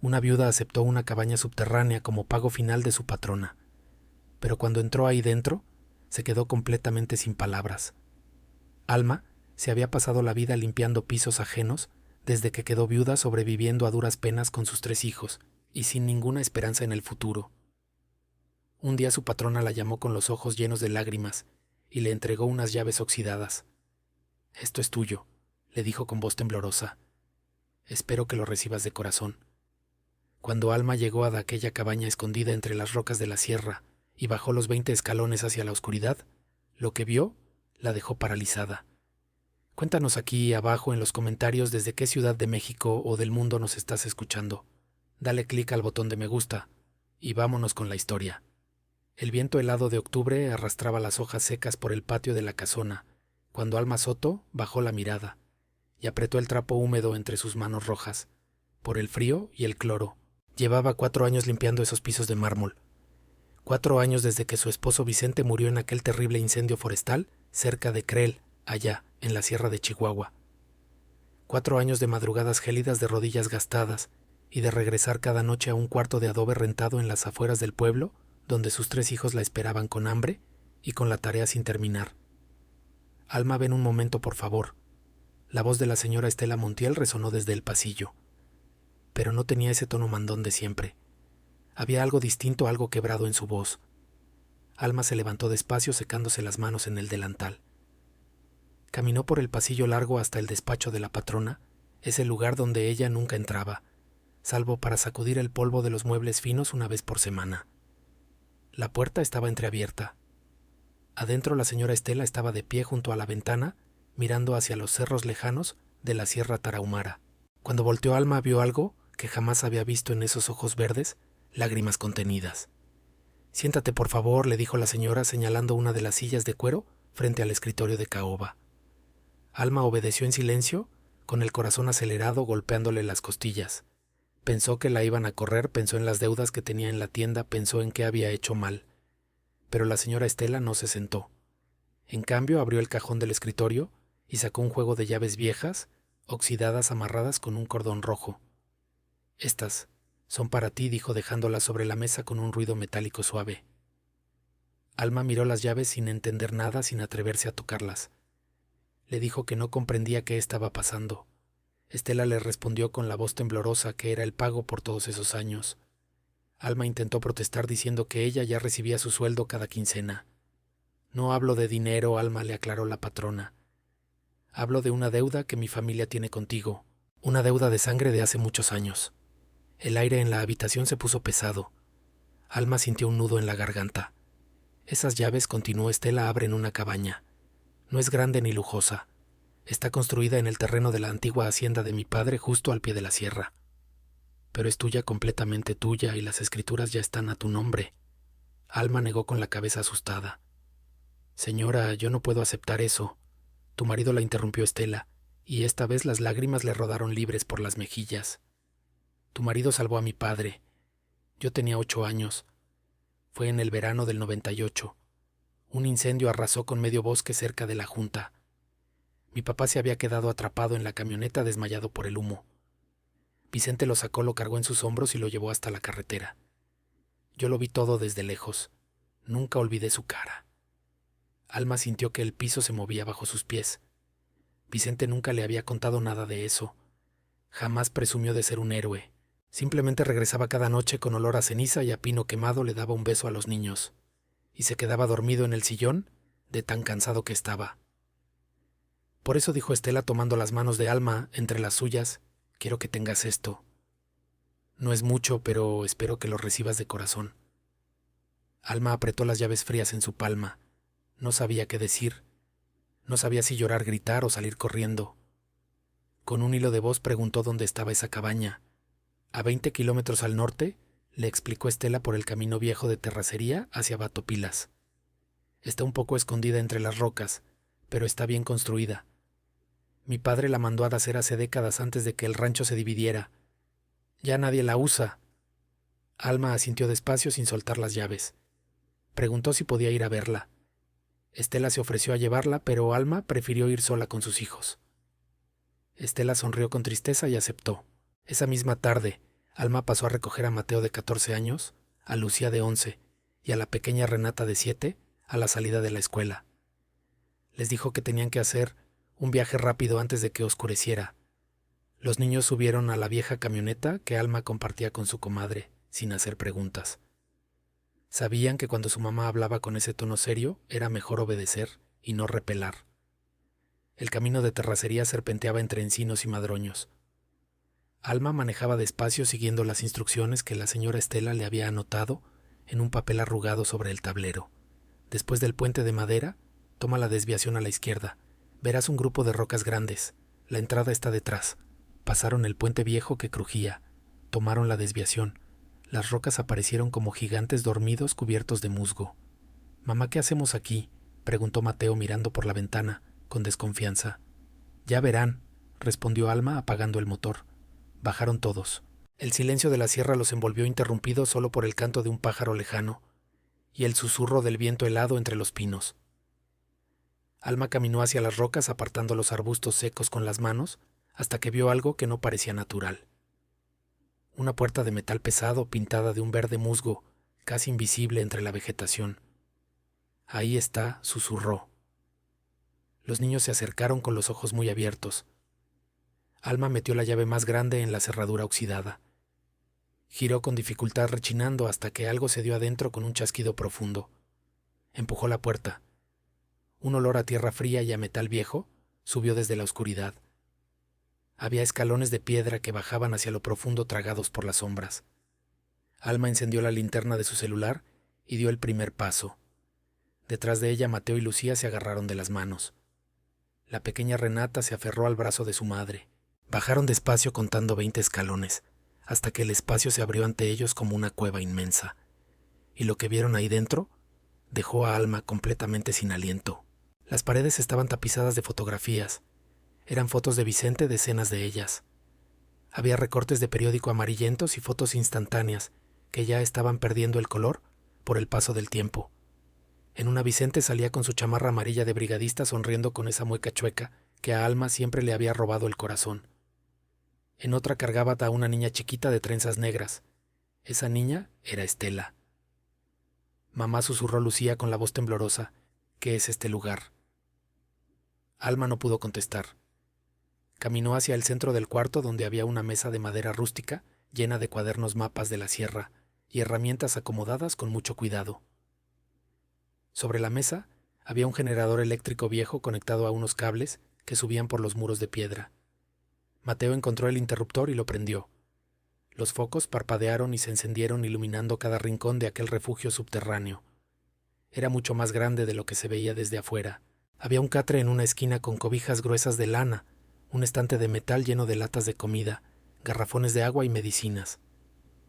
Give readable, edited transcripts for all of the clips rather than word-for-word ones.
Una viuda aceptó una cabaña subterránea como pago final de su patrona, pero cuando entró ahí dentro, se quedó completamente sin palabras. Alma se había pasado la vida limpiando pisos ajenos desde que quedó viuda, sobreviviendo a duras penas con sus 3 hijos y sin ninguna esperanza en el futuro. Un día su patrona la llamó con los ojos llenos de lágrimas y le entregó unas llaves oxidadas. «Esto es tuyo», le dijo con voz temblorosa. «Espero que lo recibas de corazón». Cuando Alma llegó a aquella cabaña escondida entre las rocas de la sierra y bajó los 20 escalones hacia la oscuridad, lo que vio la dejó paralizada. Cuéntanos aquí abajo en los comentarios desde qué ciudad de México o del mundo nos estás escuchando. Dale clic al botón de me gusta y vámonos con la historia. El viento helado de octubre arrastraba las hojas secas por el patio de la casona, cuando Alma Soto bajó la mirada y apretó el trapo húmedo entre sus manos rojas, por el frío y el cloro. Llevaba 4 años limpiando esos pisos de mármol. 4 años desde que su esposo Vicente murió en aquel terrible incendio forestal cerca de Creel, allá, en la sierra de Chihuahua. 4 años de madrugadas gélidas de rodillas gastadas y de regresar cada noche a un cuarto de adobe rentado en las afueras del pueblo, donde sus 3 hijos la esperaban con hambre y con la tarea sin terminar. «Alma, ven un momento, por favor». La voz de la señora Estela Montiel resonó desde el pasillo. Pero no tenía ese tono mandón de siempre. Había algo distinto, algo quebrado en su voz. Alma se levantó despacio, secándose las manos en el delantal. Caminó por el pasillo largo hasta el despacho de la patrona, ese lugar donde ella nunca entraba, salvo para sacudir el polvo de los muebles finos una vez por semana. La puerta estaba entreabierta. Adentro la señora Estela estaba de pie junto a la ventana, mirando hacia los cerros lejanos de la Sierra Tarahumara. Cuando volteó, Alma vio algo que jamás había visto en esos ojos verdes, lágrimas contenidas. «Siéntate, por favor», le dijo la señora, señalando una de las sillas de cuero frente al escritorio de caoba. Alma obedeció en silencio, con el corazón acelerado, golpeándole las costillas. Pensó que la iban a correr, pensó en las deudas que tenía en la tienda, pensó en qué había hecho mal. Pero la señora Estela no se sentó. En cambio, abrió el cajón del escritorio y sacó un juego de llaves viejas, oxidadas, amarradas con un cordón rojo. «Estas son para ti», dijo, dejándolas sobre la mesa con un ruido metálico suave. Alma miró las llaves sin entender nada, sin atreverse a tocarlas. Le dijo que no comprendía qué estaba pasando. Estela le respondió con la voz temblorosa que era el pago por todos esos años. Alma intentó protestar diciendo que ella ya recibía su sueldo cada quincena. «No hablo de dinero», Alma, le aclaró la patrona. «Hablo de una deuda que mi familia tiene contigo, una deuda de sangre de hace muchos años». El aire en la habitación se puso pesado. Alma sintió un nudo en la garganta. «Esas llaves», continuó Estela, «abren una cabaña. No es grande ni lujosa. Está construida en el terreno de la antigua hacienda de mi padre, justo al pie de la sierra. Pero es tuya, completamente tuya, y las escrituras ya están a tu nombre». Alma negó con la cabeza asustada. «Señora, yo no puedo aceptar eso». Tu marido, la interrumpió Estela, y esta vez las lágrimas le rodaron libres por las mejillas. «Tu marido salvó a mi padre. Yo tenía 8 años. Fue en el verano del 98. Un incendio arrasó con medio bosque cerca de la Junta. Mi papá se había quedado atrapado en la camioneta, desmayado por el humo. Vicente lo sacó, lo cargó en sus hombros y lo llevó hasta la carretera. Yo lo vi todo desde lejos. Nunca olvidé su cara». Alma sintió que el piso se movía bajo sus pies. Vicente nunca le había contado nada de eso. Jamás presumió de ser un héroe. Simplemente regresaba cada noche con olor a ceniza y a pino quemado, le daba un beso a los niños y se quedaba dormido en el sillón de tan cansado que estaba. «Por eso», dijo Estela, tomando las manos de Alma entre las suyas, «quiero que tengas esto. No es mucho, pero espero que lo recibas de corazón». Alma apretó las llaves frías en su palma. No sabía qué decir. No sabía si llorar, gritar o salir corriendo. Con un hilo de voz preguntó dónde estaba esa cabaña. «A 20 kilómetros al norte», le explicó Estela, «por el camino viejo de terracería hacia Batopilas. Está un poco escondida entre las rocas, pero está bien construida. Mi padre la mandó a hacer hace décadas antes de que el rancho se dividiera. Ya nadie la usa». Alma asintió despacio sin soltar las llaves. Preguntó si podía ir a verla. Estela se ofreció a llevarla, pero Alma prefirió ir sola con sus hijos. Estela sonrió con tristeza y aceptó. Esa misma tarde, Alma pasó a recoger a Mateo de 14 años, a Lucía de 11 y a la pequeña Renata de 7 a la salida de la escuela. Les dijo que tenían que hacer un viaje rápido antes de que oscureciera. Los niños subieron a la vieja camioneta que Alma compartía con su comadre, sin hacer preguntas. Sabían que cuando su mamá hablaba con ese tono serio, era mejor obedecer y no repelar. El camino de terracería serpenteaba entre encinos y madroños. Alma manejaba despacio siguiendo las instrucciones que la señora Estela le había anotado en un papel arrugado sobre el tablero. Después del puente de madera, toma la desviación a la izquierda. Verás un grupo de rocas grandes. La entrada está detrás. Pasaron el puente viejo que crujía. Tomaron la desviación. Las rocas aparecieron como gigantes dormidos cubiertos de musgo. «Mamá, ¿qué hacemos aquí?», preguntó Mateo mirando por la ventana, con desconfianza. «Ya verán», respondió Alma apagando el motor. Bajaron todos. El silencio de la sierra los envolvió interrumpido solo por el canto de un pájaro lejano y el susurro del viento helado entre los pinos. Alma caminó hacia las rocas apartando los arbustos secos con las manos hasta que vio algo que no parecía natural. Una puerta de metal pesado pintada de un verde musgo, casi invisible entre la vegetación. «Ahí está», susurró. Los niños se acercaron con los ojos muy abiertos. Alma metió la llave más grande en la cerradura oxidada. Giró con dificultad rechinando hasta que algo se dio adentro con un chasquido profundo. Empujó la puerta. Un olor a tierra fría y a metal viejo subió desde la oscuridad. Había escalones de piedra que bajaban hacia lo profundo tragados por las sombras. Alma encendió la linterna de su celular y dio el primer paso. Detrás de ella Mateo y Lucía se agarraron de las manos. La pequeña Renata se aferró al brazo de su madre. Bajaron despacio contando 20 escalones, hasta que el espacio se abrió ante ellos como una cueva inmensa. Y lo que vieron ahí dentro dejó a Alma completamente sin aliento. Las paredes estaban tapizadas de fotografías. Eran fotos de Vicente, decenas de ellas. Había recortes de periódico amarillentos y fotos instantáneas que ya estaban perdiendo el color por el paso del tiempo. En una Vicente salía con su chamarra amarilla de brigadista sonriendo con esa mueca chueca que a Alma siempre le había robado el corazón. En otra cargaba a una niña chiquita de trenzas negras. Esa niña era Estela. «Mamá», susurró Lucía con la voz temblorosa, «¿qué es este lugar?». Alma no pudo contestar. Caminó hacia el centro del cuarto donde había una mesa de madera rústica llena de cuadernos mapas de la sierra y herramientas acomodadas con mucho cuidado. Sobre la mesa había un generador eléctrico viejo conectado a unos cables que subían por los muros de piedra. Mateo encontró el interruptor y lo prendió. Los focos parpadearon y se encendieron iluminando cada rincón de aquel refugio subterráneo. Era mucho más grande de lo que se veía desde afuera. Había un catre en una esquina con cobijas gruesas de lana, un estante de metal lleno de latas de comida, garrafones de agua y medicinas.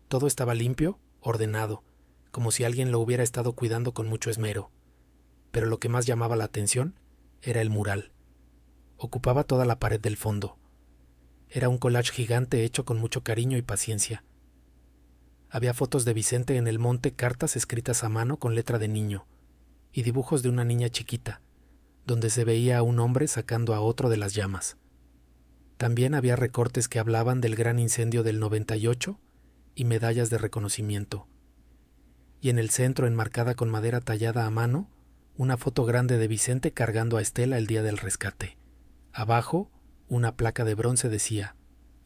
Todo estaba limpio, ordenado, como si alguien lo hubiera estado cuidando con mucho esmero. Pero lo que más llamaba la atención era el mural. Ocupaba toda la pared del fondo. Era un collage gigante hecho con mucho cariño y paciencia. Había fotos de Vicente en el monte, cartas escritas a mano con letra de niño, y dibujos de una niña chiquita, donde se veía a un hombre sacando a otro de las llamas. También había recortes que hablaban del gran incendio del 98 y medallas de reconocimiento. Y en el centro, enmarcada con madera tallada a mano, una foto grande de Vicente cargando a Estela el día del rescate. Abajo, una placa de bronce decía: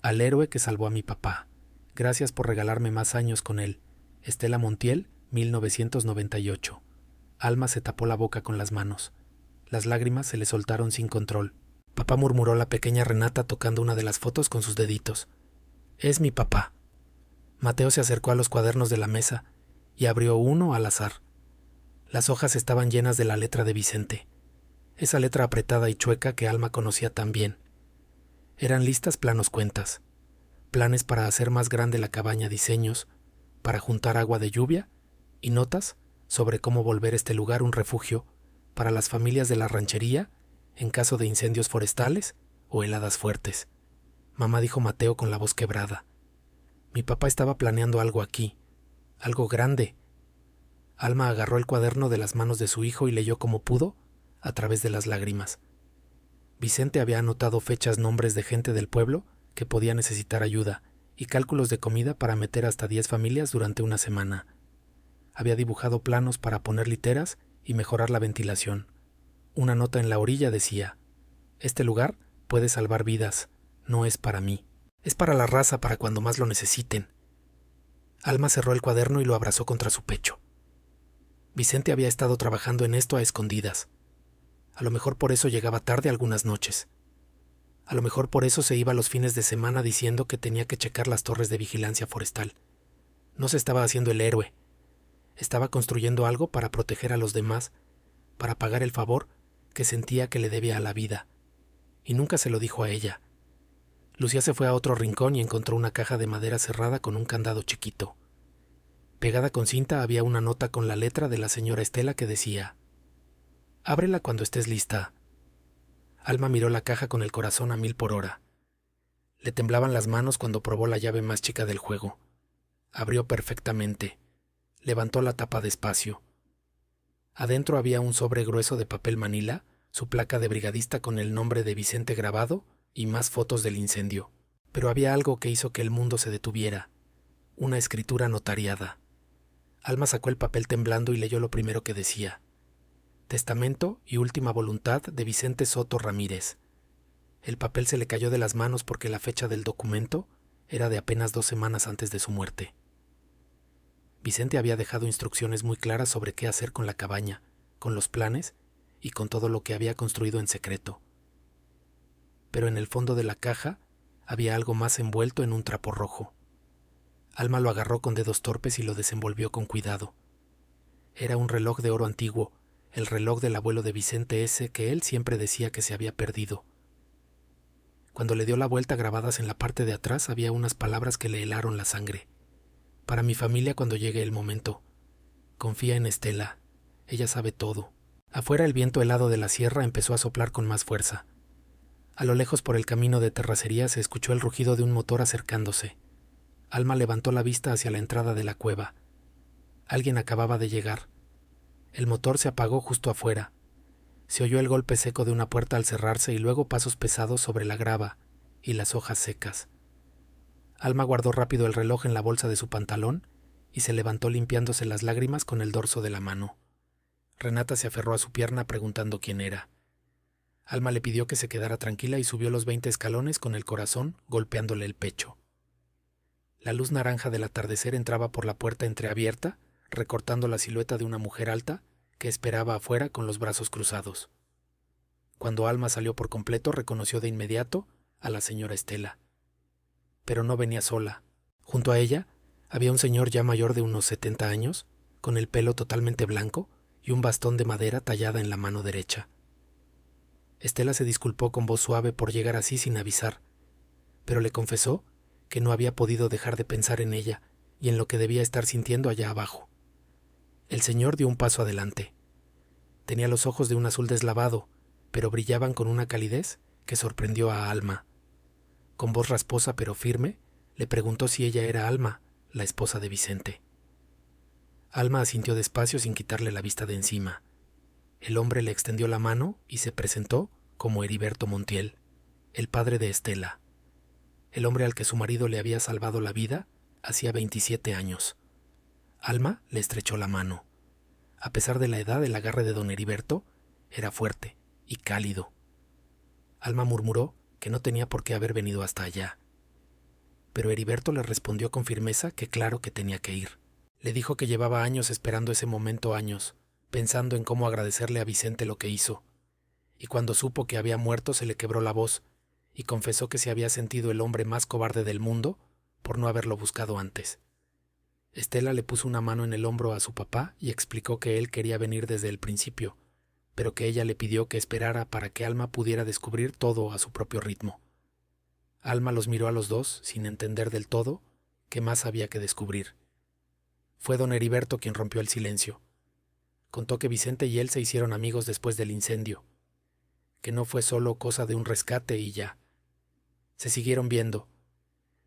«Al héroe que salvó a mi papá. Gracias por regalarme más años con él. Estela Montiel, 1998». Alma se tapó la boca con las manos. Las lágrimas se le soltaron sin control. «Papá», murmuró la pequeña Renata tocando una de las fotos con sus deditos. «Es mi papá». Mateo se acercó a los cuadernos de la mesa y abrió uno al azar. Las hojas estaban llenas de la letra de Vicente. Esa letra apretada y chueca que Alma conocía tan bien. Eran listas, planos, cuentas. Planes para hacer más grande la cabaña, diseños para juntar agua de lluvia y notas sobre cómo volver este lugar un refugio para las familias de la ranchería en caso de incendios forestales o heladas fuertes. «Mamá», dijo Mateo con la voz quebrada. «Mi papá estaba planeando algo aquí, algo grande». Alma agarró el cuaderno de las manos de su hijo y leyó como pudo a través de las lágrimas. Vicente había anotado fechas, nombres de gente del pueblo que podía necesitar ayuda y cálculos de comida para meter hasta 10 familias durante una semana. Había dibujado planos para poner literas y mejorar la ventilación. Una nota en la orilla decía: «Este lugar puede salvar vidas, no es para mí. Es para la raza, para cuando más lo necesiten». Alma cerró el cuaderno y lo abrazó contra su pecho. Vicente había estado trabajando en esto a escondidas. A lo mejor por eso llegaba tarde algunas noches. A lo mejor por eso se iba los fines de semana diciendo que tenía que checar las torres de vigilancia forestal. No se estaba haciendo el héroe. Estaba construyendo algo para proteger a los demás, para pagar el favor que sentía que le debía a la vida. Y nunca se lo dijo a ella. Lucía se fue a otro rincón y encontró una caja de madera cerrada con un candado chiquito. Pegada con cinta había una nota con la letra de la señora Estela que decía: «Ábrela cuando estés lista». Alma miró la caja con el corazón a 1000 por hora. Le temblaban las manos cuando probó la llave más chica del juego. Abrió perfectamente. Levantó la tapa despacio. Adentro había un sobre grueso de papel manila, su placa de brigadista con el nombre de Vicente grabado y más fotos del incendio. Pero había algo que hizo que el mundo se detuviera. Una escritura notariada. Alma sacó el papel temblando y leyó lo primero que decía: «Testamento y última voluntad de Vicente Soto Ramírez». El papel se le cayó de las manos porque la fecha del documento era de apenas 2 semanas antes de su muerte. Vicente había dejado instrucciones muy claras sobre qué hacer con la cabaña, con los planes y con todo lo que había construido en secreto. Pero en el fondo de la caja había algo más envuelto en un trapo rojo. Alma lo agarró con dedos torpes y lo desenvolvió con cuidado. Era un reloj de oro antiguo, el reloj del abuelo de Vicente ese que él siempre decía que se había perdido. Cuando le dio la vuelta, grabadas en la parte de atrás, había unas palabras que le helaron la sangre. «Para mi familia cuando llegue el momento. Confía en Estela. Ella sabe todo». Afuera el viento helado de la sierra empezó a soplar con más fuerza. A lo lejos por el camino de terracería se escuchó el rugido de un motor acercándose. Alma levantó la vista hacia la entrada de la cueva. Alguien acababa de llegar. El motor se apagó justo afuera. Se oyó el golpe seco de una puerta al cerrarse y luego pasos pesados sobre la grava y las hojas secas. Alma guardó rápido el reloj en la bolsa de su pantalón y se levantó limpiándose las lágrimas con el dorso de la mano. Renata se aferró a su pierna preguntando quién era. Alma le pidió que se quedara tranquila y subió los 20 escalones con el corazón golpeándole el pecho. La luz naranja del atardecer entraba por la puerta entreabierta, recortando la silueta de una mujer alta que esperaba afuera con los brazos cruzados. Cuando Alma salió por completo, reconoció de inmediato a la señora Estela. Pero no venía sola. Junto a ella había un señor ya mayor de unos 70 años, con el pelo totalmente blanco y un bastón de madera tallada en la mano derecha. Estela se disculpó con voz suave por llegar así sin avisar, pero le confesó que no había podido dejar de pensar en ella y en lo que debía estar sintiendo allá abajo. El señor dio un paso adelante. Tenía los ojos de un azul deslavado, pero brillaban con una calidez que sorprendió a Alma. Con voz rasposa pero firme, le preguntó si ella era Alma, la esposa de Vicente. Alma asintió despacio sin quitarle la vista de encima. El hombre le extendió la mano y se presentó como Heriberto Montiel, el padre de Estela, el hombre al que su marido le había salvado la vida hacía 27 años. Alma le estrechó la mano. A pesar de la edad, el agarre de don Heriberto era fuerte y cálido. Alma murmuró que no tenía por qué haber venido hasta allá. Pero Heriberto le respondió con firmeza que claro que tenía que ir. Le dijo que llevaba años esperando ese momento, años, pensando en cómo agradecerle a Vicente lo que hizo. Y cuando supo que había muerto se le quebró la voz y confesó que se había sentido el hombre más cobarde del mundo por no haberlo buscado antes. Estela le puso una mano en el hombro a su papá y explicó que él quería venir desde el principio, pero que ella le pidió que esperara para que Alma pudiera descubrir todo a su propio ritmo. Alma los miró a los dos sin entender del todo qué más había que descubrir. Fue don Heriberto quien rompió el silencio. Contó que Vicente y él se hicieron amigos después del incendio, que no fue solo cosa de un rescate y ya. Se siguieron viendo.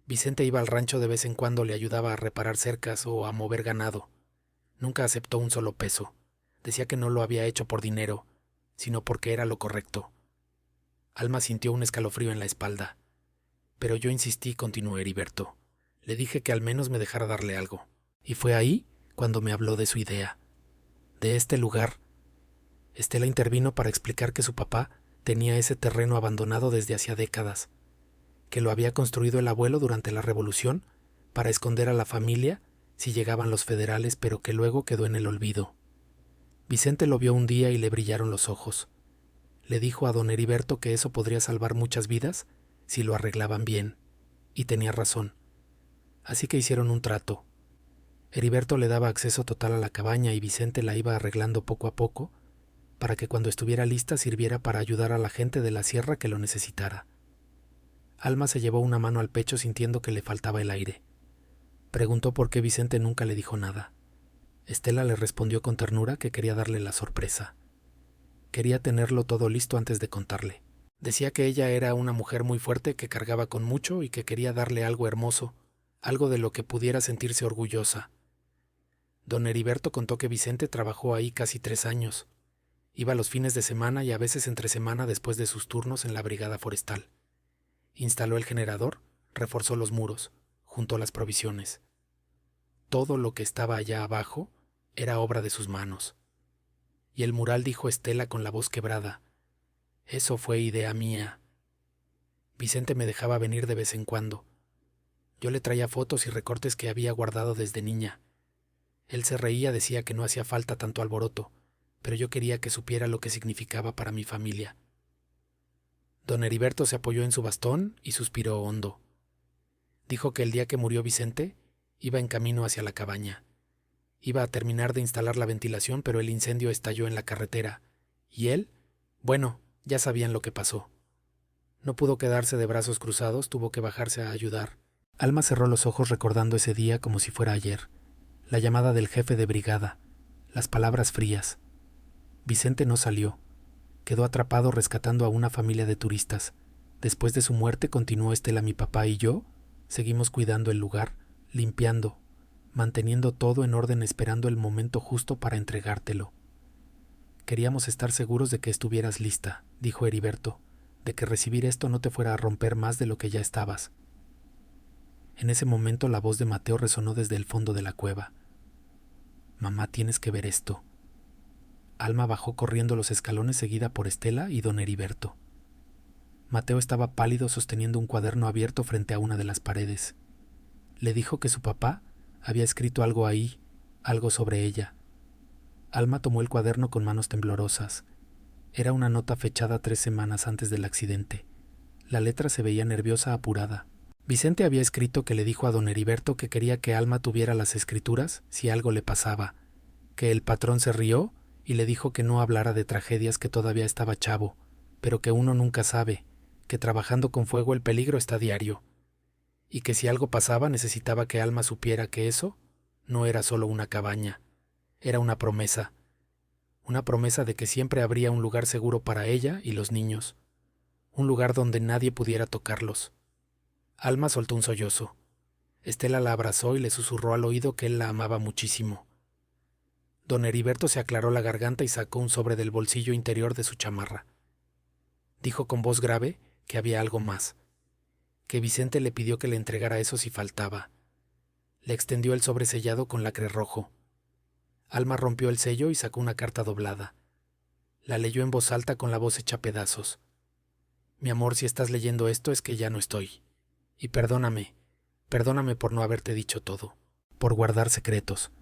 Vicente iba al rancho de vez en cuando, le ayudaba a reparar cercas o a mover ganado. Nunca aceptó un solo peso. Decía que no lo había hecho por dinero, sino porque era lo correcto. Alma sintió un escalofrío en la espalda. Pero yo insistí, continuó Heriberto. Le dije que al menos me dejara darle algo, y fue ahí cuando me habló de su idea, de este lugar. Estela intervino para explicar que su papá tenía ese terreno abandonado desde hacía décadas, que lo había construido el abuelo durante la Revolución para esconder a la familia si llegaban los federales, pero que luego quedó en el olvido. Vicente lo vio un día y le brillaron los ojos. Le dijo a don Heriberto que eso podría salvar muchas vidas si lo arreglaban bien, y tenía razón. Así que hicieron un trato. Heriberto le daba acceso total a la cabaña y Vicente la iba arreglando poco a poco para que cuando estuviera lista sirviera para ayudar a la gente de la sierra que lo necesitara. Alma se llevó una mano al pecho sintiendo que le faltaba el aire. Preguntó por qué Vicente nunca le dijo nada. Estela le respondió con ternura que quería darle la sorpresa. Quería tenerlo todo listo antes de contarle. Decía que ella era una mujer muy fuerte que cargaba con mucho y que quería darle algo hermoso, algo de lo que pudiera sentirse orgullosa. Don Heriberto contó que Vicente trabajó ahí casi 3 años. Iba los fines de semana y a veces entre semana después de sus turnos en la brigada forestal. Instaló el generador, reforzó los muros, juntó las provisiones. Todo lo que estaba allá abajo era obra de sus manos. Y el mural, dijo Estela con la voz quebrada, eso fue idea mía. Vicente me dejaba venir de vez en cuando. Yo le traía fotos y recortes que había guardado desde niña. Él se reía, decía que no hacía falta tanto alboroto, pero yo quería que supiera lo que significaba para mi familia. Don Heriberto se apoyó en su bastón y suspiró hondo. Dijo que el día que murió Vicente, iba en camino hacia la cabaña. Iba a terminar de instalar la ventilación, pero el incendio estalló en la carretera, y él, bueno, ya sabían lo que pasó. No pudo quedarse de brazos cruzados, tuvo que bajarse a ayudar. Alma cerró los ojos recordando ese día como si fuera ayer. La llamada del jefe de brigada, las palabras frías. Vicente no salió. Quedó atrapado rescatando a una familia de turistas. Después de su muerte, continuó Estela, mi papá y yo, seguimos cuidando el lugar, limpiando, manteniendo todo en orden, esperando el momento justo para entregártelo. Queríamos estar seguros de que estuvieras lista, dijo Heriberto, de que recibir esto no te fuera a romper más de lo que ya estabas. En ese momento la voz de Mateo resonó desde el fondo de la cueva. Mamá, tienes que ver esto. Alma bajó corriendo los escalones seguida por Estela y don Heriberto. Mateo estaba pálido sosteniendo un cuaderno abierto frente a una de las paredes. Le dijo que su papá había escrito algo ahí, algo sobre ella. Alma tomó el cuaderno con manos temblorosas. Era una nota fechada 3 semanas antes del accidente. La letra se veía nerviosa, apurada. Vicente había escrito que le dijo a don Heriberto que quería que Alma tuviera las escrituras si algo le pasaba, que el patrón se rió y le dijo que no hablara de tragedias, que todavía estaba chavo, pero que uno nunca sabe, que trabajando con fuego el peligro está diario, y que si algo pasaba necesitaba que Alma supiera que eso no era solo una cabaña, era una promesa de que siempre habría un lugar seguro para ella y los niños, un lugar donde nadie pudiera tocarlos. Alma soltó un sollozo. Estela la abrazó y le susurró al oído que él la amaba muchísimo. Don Heriberto se aclaró la garganta y sacó un sobre del bolsillo interior de su chamarra. Dijo con voz grave que había algo más, que Vicente le pidió que le entregara eso si faltaba. Le extendió el sobre sellado con lacre rojo. Alma rompió el sello y sacó una carta doblada. La leyó en voz alta con la voz hecha pedazos. Mi amor, si estás leyendo esto es que ya no estoy. Y perdóname por no haberte dicho todo, por guardar secretos.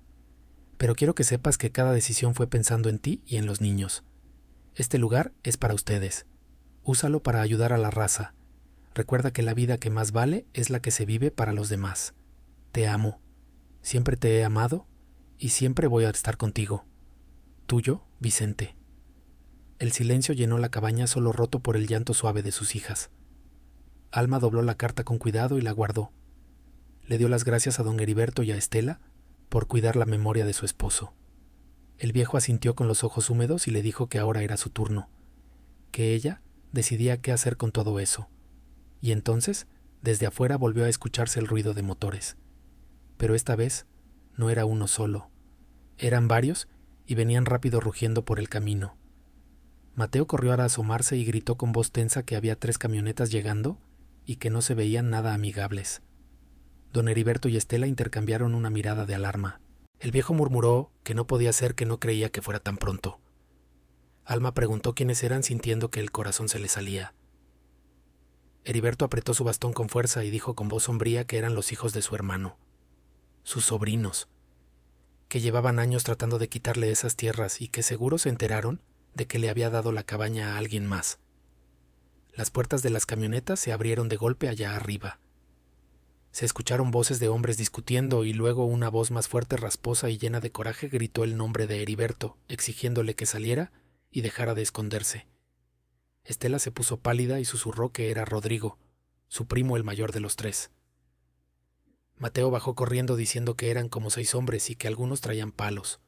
Pero quiero que sepas que cada decisión fue pensando en ti y en los niños. Este lugar es para ustedes. Úsalo para ayudar a la raza. Recuerda que la vida que más vale es la que se vive para los demás. Te amo. Siempre te he amado y siempre voy a estar contigo. Tuyo, Vicente. El silencio llenó la cabaña, solo roto por el llanto suave de sus hijas. Alma dobló la carta con cuidado y la guardó. Le dio las gracias a don Heriberto y a Estela por cuidar la memoria de su esposo. El viejo asintió con los ojos húmedos y le dijo que ahora era su turno, que ella decidía qué hacer con todo eso. Y entonces, desde afuera volvió a escucharse el ruido de motores. Pero esta vez no era uno solo. Eran varios y venían rápido rugiendo por el camino. Mateo corrió a asomarse y gritó con voz tensa que había 3 camionetas llegando y que no se veían nada amigables. Don Heriberto y Estela intercambiaron una mirada de alarma. El viejo murmuró que no podía ser, que no creía que fuera tan pronto. Alma preguntó quiénes eran, sintiendo que el corazón se le salía. Heriberto apretó su bastón con fuerza y dijo con voz sombría que eran los hijos de su hermano, sus sobrinos, que llevaban años tratando de quitarle esas tierras y que seguro se enteraron de que le había dado la cabaña a alguien más. Las puertas de las camionetas se abrieron de golpe allá arriba. Se escucharon voces de hombres discutiendo y luego una voz más fuerte, rasposa y llena de coraje gritó el nombre de Heriberto, exigiéndole que saliera y dejara de esconderse. Estela se puso pálida y susurró que era Rodrigo, su primo el mayor de los tres. Mateo bajó corriendo diciendo que eran como 6 hombres y que algunos traían palos.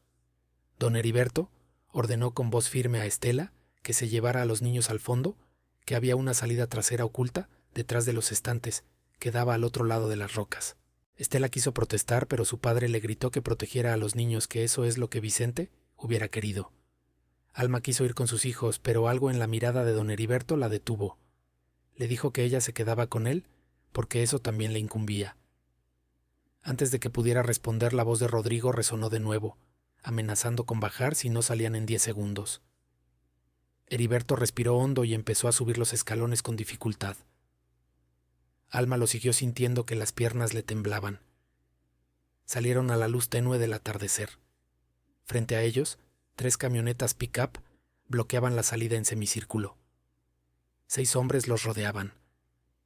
Don Heriberto ordenó con voz firme a Estela que se llevara a los niños al fondo, que había una salida trasera oculta detrás de los estantes que daba al otro lado de las rocas. Estela quiso protestar, pero su padre le gritó que protegiera a los niños, que eso es lo que Vicente hubiera querido. Alma quiso ir con sus hijos, pero algo en la mirada de don Heriberto la detuvo. Le dijo que ella se quedaba con él, porque eso también le incumbía. Antes de que pudiera responder, la voz de Rodrigo resonó de nuevo, amenazando con bajar si no salían en 10 segundos. Heriberto respiró hondo y empezó a subir los escalones con dificultad. Alma lo siguió sintiendo que las piernas le temblaban. Salieron a la luz tenue del atardecer. Frente a ellos, 3 camionetas pick-up bloqueaban la salida en semicírculo. 6 hombres los rodeaban.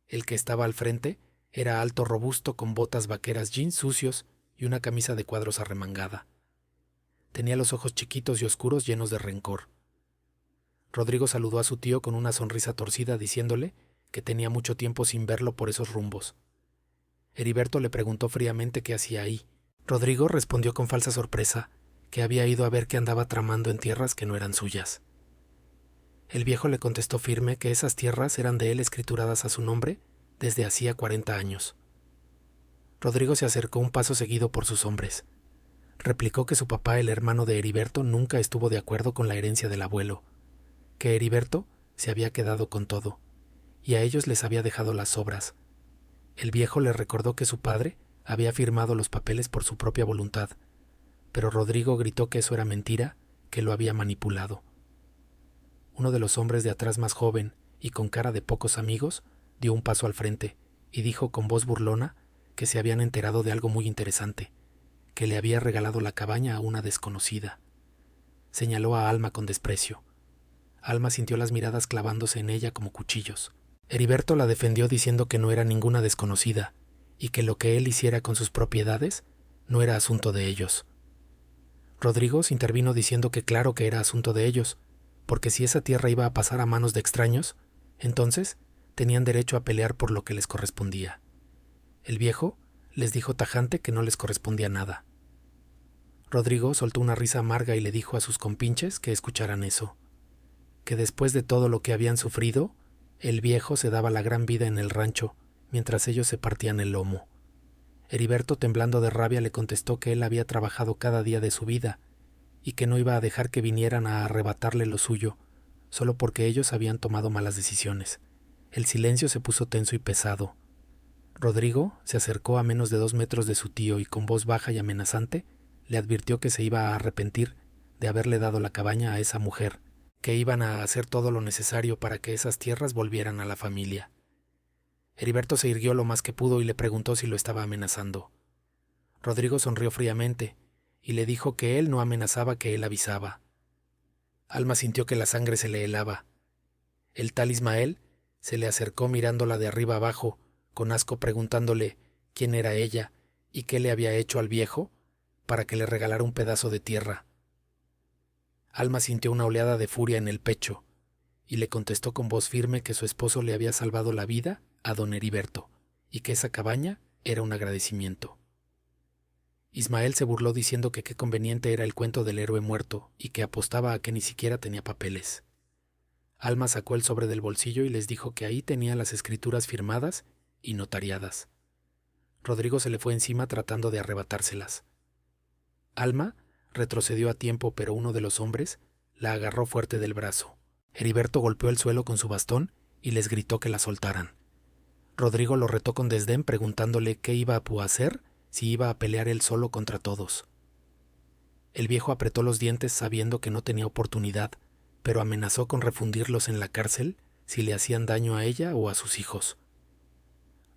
El que estaba al frente era alto, robusto, con botas vaqueras, jeans sucios y una camisa de cuadros arremangada. Tenía los ojos chiquitos y oscuros llenos de rencor. Rodrigo saludó a su tío con una sonrisa torcida, diciéndole que tenía mucho tiempo sin verlo por esos rumbos. Heriberto le preguntó fríamente qué hacía ahí. Rodrigo respondió con falsa sorpresa que había ido a ver qué andaba tramando en tierras que no eran suyas. El viejo le contestó firme que esas tierras eran de él, escrituradas a su nombre desde hacía 40 años. Rodrigo se acercó un paso seguido por sus hombres. Replicó que su papá, el hermano de Heriberto, nunca estuvo de acuerdo con la herencia del abuelo, que Heriberto se había quedado con todo, y a ellos les había dejado las sobras. El viejo le recordó que su padre había firmado los papeles por su propia voluntad, pero Rodrigo gritó que eso era mentira, que lo había manipulado. Uno de los hombres de atrás, más joven y con cara de pocos amigos, dio un paso al frente y dijo con voz burlona que se habían enterado de algo muy interesante, que le había regalado la cabaña a una desconocida. Señaló a Alma con desprecio. Alma sintió las miradas clavándose en ella como cuchillos. Heriberto la defendió diciendo que no era ninguna desconocida y que lo que él hiciera con sus propiedades no era asunto de ellos. Rodrigo se intervino diciendo que claro que era asunto de ellos, porque si esa tierra iba a pasar a manos de extraños, entonces tenían derecho a pelear por lo que les correspondía. El viejo les dijo tajante que no les correspondía nada. Rodrigo soltó una risa amarga y le dijo a sus compinches que escucharan eso, que después de todo lo que habían sufrido, el viejo se daba la gran vida en el rancho, mientras ellos se partían el lomo. Heriberto, temblando de rabia, le contestó que él había trabajado cada día de su vida y que no iba a dejar que vinieran a arrebatarle lo suyo, solo porque ellos habían tomado malas decisiones. El silencio se puso tenso y pesado. Rodrigo se acercó a menos de 2 metros de su tío y con voz baja y amenazante le advirtió que se iba a arrepentir de haberle dado la cabaña a esa mujer, que iban a hacer todo lo necesario para que esas tierras volvieran a la familia. Heriberto se irguió lo más que pudo y le preguntó si lo estaba amenazando. Rodrigo sonrió fríamente y le dijo que él no amenazaba, que él avisaba. Alma sintió que la sangre se le helaba. El tal Ismael se le acercó mirándola de arriba abajo, con asco, preguntándole quién era ella y qué le había hecho al viejo para que le regalara un pedazo de tierra. Alma sintió una oleada de furia en el pecho y le contestó con voz firme que su esposo le había salvado la vida a don Heriberto y que esa cabaña era un agradecimiento. Ismael se burló diciendo que qué conveniente era el cuento del héroe muerto y que apostaba a que ni siquiera tenía papeles. Alma sacó el sobre del bolsillo y les dijo que ahí tenía las escrituras firmadas y notariadas. Rodrigo se le fue encima tratando de arrebatárselas. Alma retrocedió a tiempo, pero uno de los hombres la agarró fuerte del brazo. Heriberto golpeó el suelo con su bastón y les gritó que la soltaran. Rodrigo lo retó con desdén preguntándole qué iba a hacer si iba a pelear él solo contra todos. El viejo apretó los dientes sabiendo que no tenía oportunidad, pero amenazó con refundirlos en la cárcel si le hacían daño a ella o a sus hijos.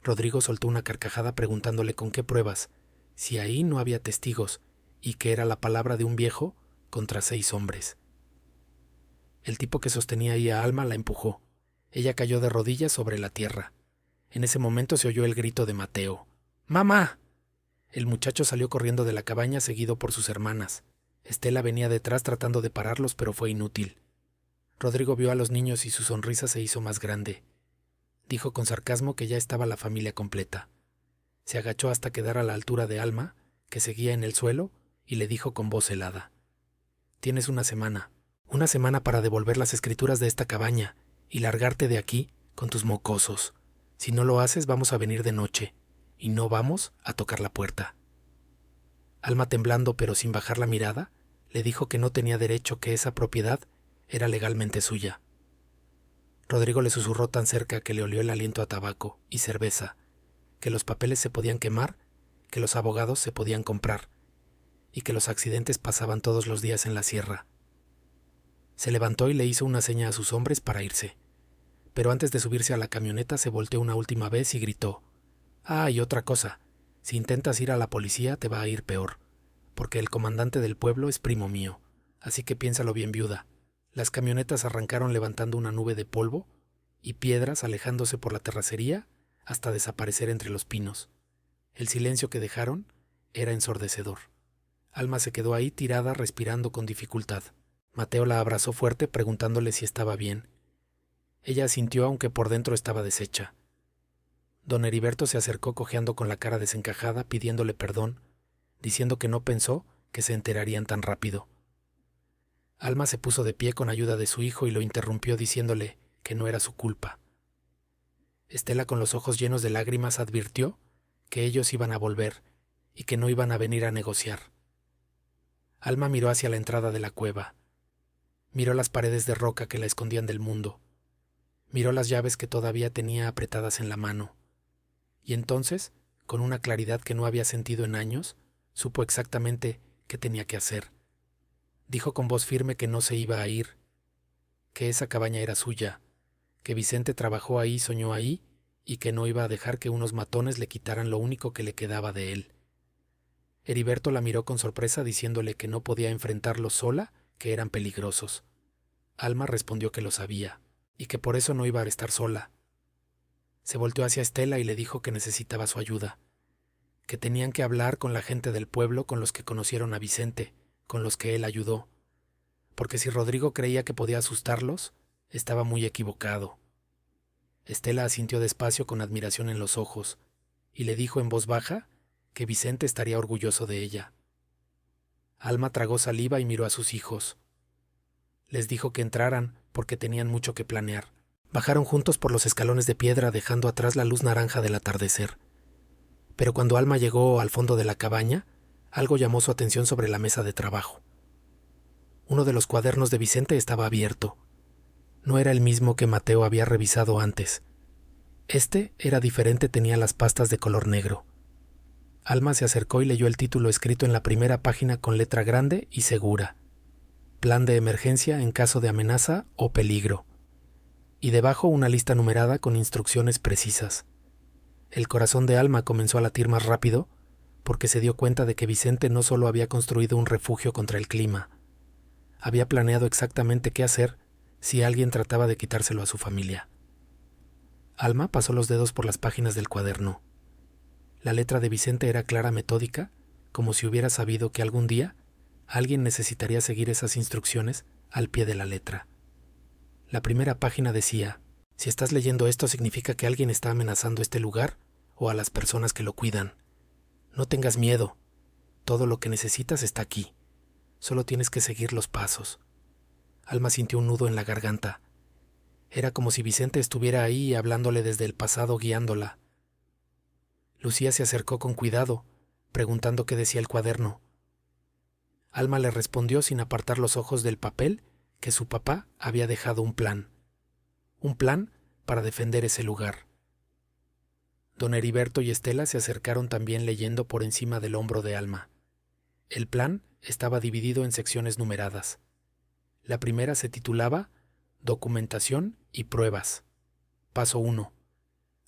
Rodrigo soltó una carcajada preguntándole con qué pruebas, si ahí no había testigos y que era la palabra de un viejo contra 6 hombres. El tipo que sostenía ahí a Alma la empujó. Ella cayó de rodillas sobre la tierra. En ese momento se oyó el grito de Mateo. ¡Mamá! El muchacho salió corriendo de la cabaña seguido por sus hermanas. Estela venía detrás tratando de pararlos, pero fue inútil. Rodrigo vio a los niños y su sonrisa se hizo más grande. Dijo con sarcasmo que ya estaba la familia completa. Se agachó hasta quedar a la altura de Alma, que seguía en el suelo, y le dijo con voz helada: «Tienes una semana para devolver las escrituras de esta cabaña y largarte de aquí con tus mocosos. Si no lo haces, vamos a venir de noche, y no vamos a tocar la puerta». Alma, temblando pero sin bajar la mirada, le dijo que no tenía derecho, que esa propiedad era legalmente suya. Rodrigo le susurró tan cerca que le olió el aliento a tabaco y cerveza, que los papeles se podían quemar, que los abogados se podían comprar, y que los accidentes pasaban todos los días en la sierra. Se levantó y le hizo una seña a sus hombres para irse, pero antes de subirse a la camioneta se volteó una última vez y gritó: «Ah, y otra cosa, si intentas ir a la policía te va a ir peor, porque el comandante del pueblo es primo mío, así que piénsalo bien, viuda». Las camionetas arrancaron levantando una nube de polvo y piedras, alejándose por la terracería hasta desaparecer entre los pinos. El silencio que dejaron era ensordecedor. Alma se quedó ahí tirada, respirando con dificultad. Mateo la abrazó fuerte preguntándole si estaba bien. Ella asintió, aunque por dentro estaba deshecha. Don Heriberto se acercó cojeando con la cara desencajada, pidiéndole perdón, diciendo que no pensó que se enterarían tan rápido. Alma se puso de pie con ayuda de su hijo y lo interrumpió diciéndole que no era su culpa. Estela, con los ojos llenos de lágrimas, advirtió que ellos iban a volver y que no iban a venir a negociar. Alma miró hacia la entrada de la cueva. Miró las paredes de roca que la escondían del mundo. Miró las llaves que todavía tenía apretadas en la mano. Y entonces, con una claridad que no había sentido en años, supo exactamente qué tenía que hacer. Dijo con voz firme que no se iba a ir, que esa cabaña era suya, que Vicente trabajó ahí, soñó ahí, y que no iba a dejar que unos matones le quitaran lo único que le quedaba de él. Heriberto la miró con sorpresa diciéndole que no podía enfrentarlos sola, que eran peligrosos. Alma respondió que lo sabía, y que por eso no iba a estar sola. Se volteó hacia Estela y le dijo que necesitaba su ayuda, que tenían que hablar con la gente del pueblo, con los que conocieron a Vicente, con los que él ayudó, porque si Rodrigo creía que podía asustarlos, estaba muy equivocado. Estela asintió despacio con admiración en los ojos, y le dijo en voz baja que Vicente estaría orgulloso de ella. Alma tragó saliva y miró a sus hijos. Les dijo que entraran porque tenían mucho que planear. Bajaron juntos por los escalones de piedra dejando atrás la luz naranja del atardecer. Pero cuando Alma llegó al fondo de la cabaña, algo llamó su atención sobre la mesa de trabajo. Uno de los cuadernos de Vicente estaba abierto. No era el mismo que Mateo había revisado antes. Este era diferente, tenía las pastas de color negro. Alma se acercó y leyó el título escrito en la primera página con letra grande y segura: Plan de emergencia en caso de amenaza o peligro. Y debajo una lista numerada con instrucciones precisas. El corazón de Alma comenzó a latir más rápido porque se dio cuenta de que Vicente no solo había construido un refugio contra el clima, había planeado exactamente qué hacer si alguien trataba de quitárselo a su familia. Alma pasó los dedos por las páginas del cuaderno. La letra de Vicente era clara, metódica, como si hubiera sabido que algún día alguien necesitaría seguir esas instrucciones al pie de la letra. La primera página decía: si estás leyendo esto significa que alguien está amenazando este lugar o a las personas que lo cuidan. No tengas miedo. Todo lo que necesitas está aquí. Solo tienes que seguir los pasos. Alma sintió un nudo en la garganta. Era como si Vicente estuviera ahí hablándole desde el pasado, guiándola. Lucía se acercó con cuidado, preguntando qué decía el cuaderno. Alma le respondió sin apartar los ojos del papel que su papá había dejado un plan para defender ese lugar. Don Heriberto y Estela se acercaron también leyendo por encima del hombro de Alma. El plan estaba dividido en secciones numeradas. La primera se titulaba Documentación y pruebas. Paso 1.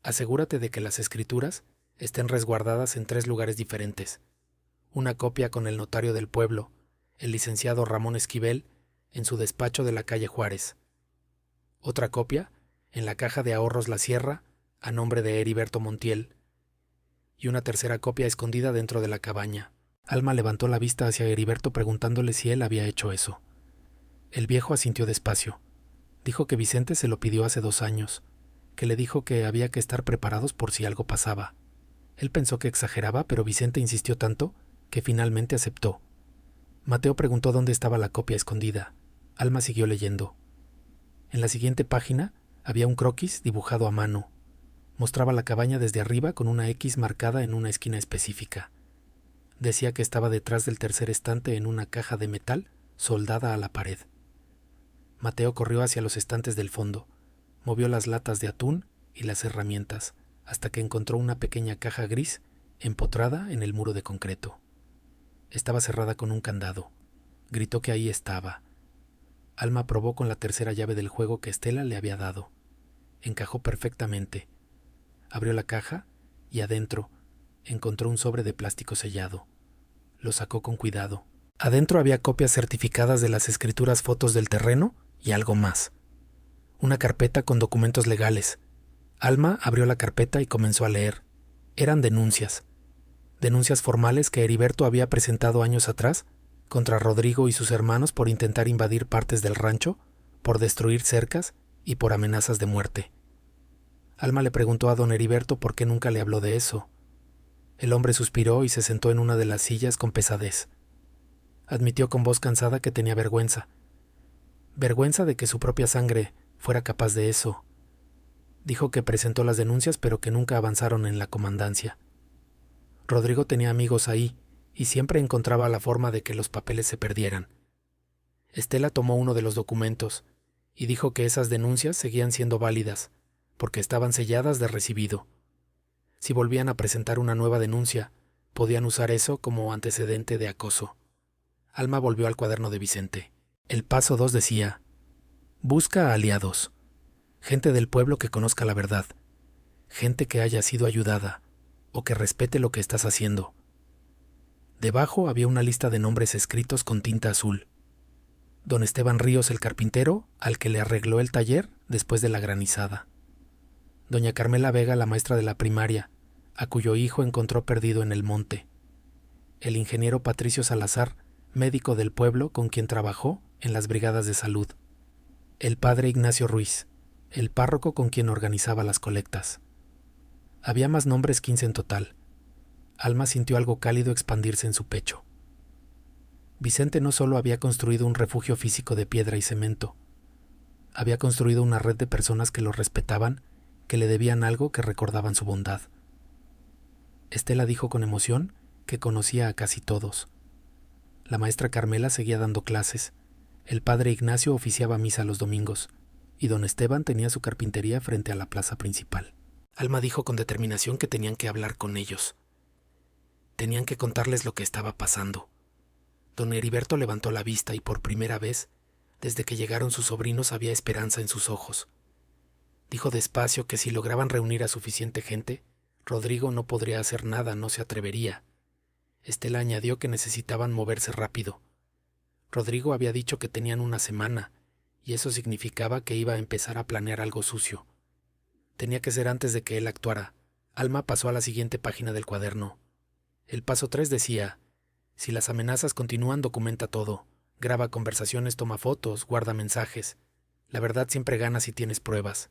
Asegúrate de que las escrituras estén resguardadas en 3 lugares diferentes. Una copia con el notario del pueblo, el licenciado Ramón Esquivel, en su despacho de la calle Juárez. Otra copia en la caja de ahorros La Sierra, a nombre de Heriberto Montiel. Y una tercera copia escondida dentro de la cabaña. Alma levantó la vista hacia Heriberto preguntándole si él había hecho eso. El viejo asintió despacio. Dijo que Vicente se lo pidió hace 2 años, que le dijo que había que estar preparados por si algo pasaba. Él pensó que exageraba, pero Vicente insistió tanto que finalmente aceptó. Mateo preguntó dónde estaba la copia escondida. Alma siguió leyendo. En la siguiente página había un croquis dibujado a mano. Mostraba la cabaña desde arriba con una X marcada en una esquina específica. Decía que estaba detrás del tercer estante en una caja de metal soldada a la pared. Mateo corrió hacia los estantes del fondo, movió las latas de atún y las herramientas, hasta que encontró una pequeña caja gris empotrada en el muro de concreto. Estaba cerrada con un candado. Gritó que ahí estaba. Alma probó con la tercera llave del juego que Estela le había dado. Encajó perfectamente. Abrió la caja y adentro encontró un sobre de plástico sellado. Lo sacó con cuidado. Adentro había copias certificadas de las escrituras, fotos del terreno y algo más. Una carpeta con documentos legales. Alma abrió la carpeta y comenzó a leer. Eran denuncias. Denuncias formales que Heriberto había presentado años atrás contra Rodrigo y sus hermanos por intentar invadir partes del rancho, por destruir cercas y por amenazas de muerte. Alma le preguntó a don Heriberto por qué nunca le habló de eso. El hombre suspiró y se sentó en una de las sillas con pesadez. Admitió con voz cansada que tenía vergüenza. Vergüenza de que su propia sangre fuera capaz de eso. Dijo que presentó las denuncias pero que nunca avanzaron en la comandancia. Rodrigo tenía amigos ahí y siempre encontraba la forma de que los papeles se perdieran. Estela tomó uno de los documentos y dijo que esas denuncias seguían siendo válidas porque estaban selladas de recibido. Si volvían a presentar una nueva denuncia, podían usar eso como antecedente de acoso. Alma volvió al cuaderno de Vicente. El paso 2 decía: busca aliados, gente del pueblo que conozca la verdad, gente que haya sido ayudada o que respete lo que estás haciendo. Debajo había una lista de nombres escritos con tinta azul. Don Esteban Ríos, el carpintero, al que le arregló el taller después de la granizada. Doña Carmela Vega, la maestra de la primaria, a cuyo hijo encontró perdido en el monte. El ingeniero Patricio Salazar, médico del pueblo con quien trabajó en las brigadas de salud. El padre Ignacio Ruiz, el párroco con quien organizaba las colectas. Había más nombres, 15 en total. Alma sintió algo cálido expandirse en su pecho. Vicente no solo había construido un refugio físico de piedra y cemento, había construido una red de personas que lo respetaban, que le debían algo, que recordaban su bondad. Estela dijo con emoción que conocía a casi todos. La maestra Carmela seguía dando clases, el padre Ignacio oficiaba misa los domingos, y don Esteban tenía su carpintería frente a la plaza principal. Alma dijo con determinación que tenían que hablar con ellos. Tenían que contarles lo que estaba pasando. Don Heriberto levantó la vista y por primera vez, desde que llegaron sus sobrinos, había esperanza en sus ojos. Dijo despacio que si lograban reunir a suficiente gente, Rodrigo no podría hacer nada, no se atrevería. Estela añadió que necesitaban moverse rápido. Rodrigo había dicho que tenían una semana, y eso significaba que iba a empezar a planear algo sucio. Tenía que ser antes de que él actuara. Alma pasó a la siguiente página del cuaderno. El paso 3 decía: si las amenazas continúan, documenta todo. Graba conversaciones, toma fotos, guarda mensajes. La verdad siempre gana si tienes pruebas.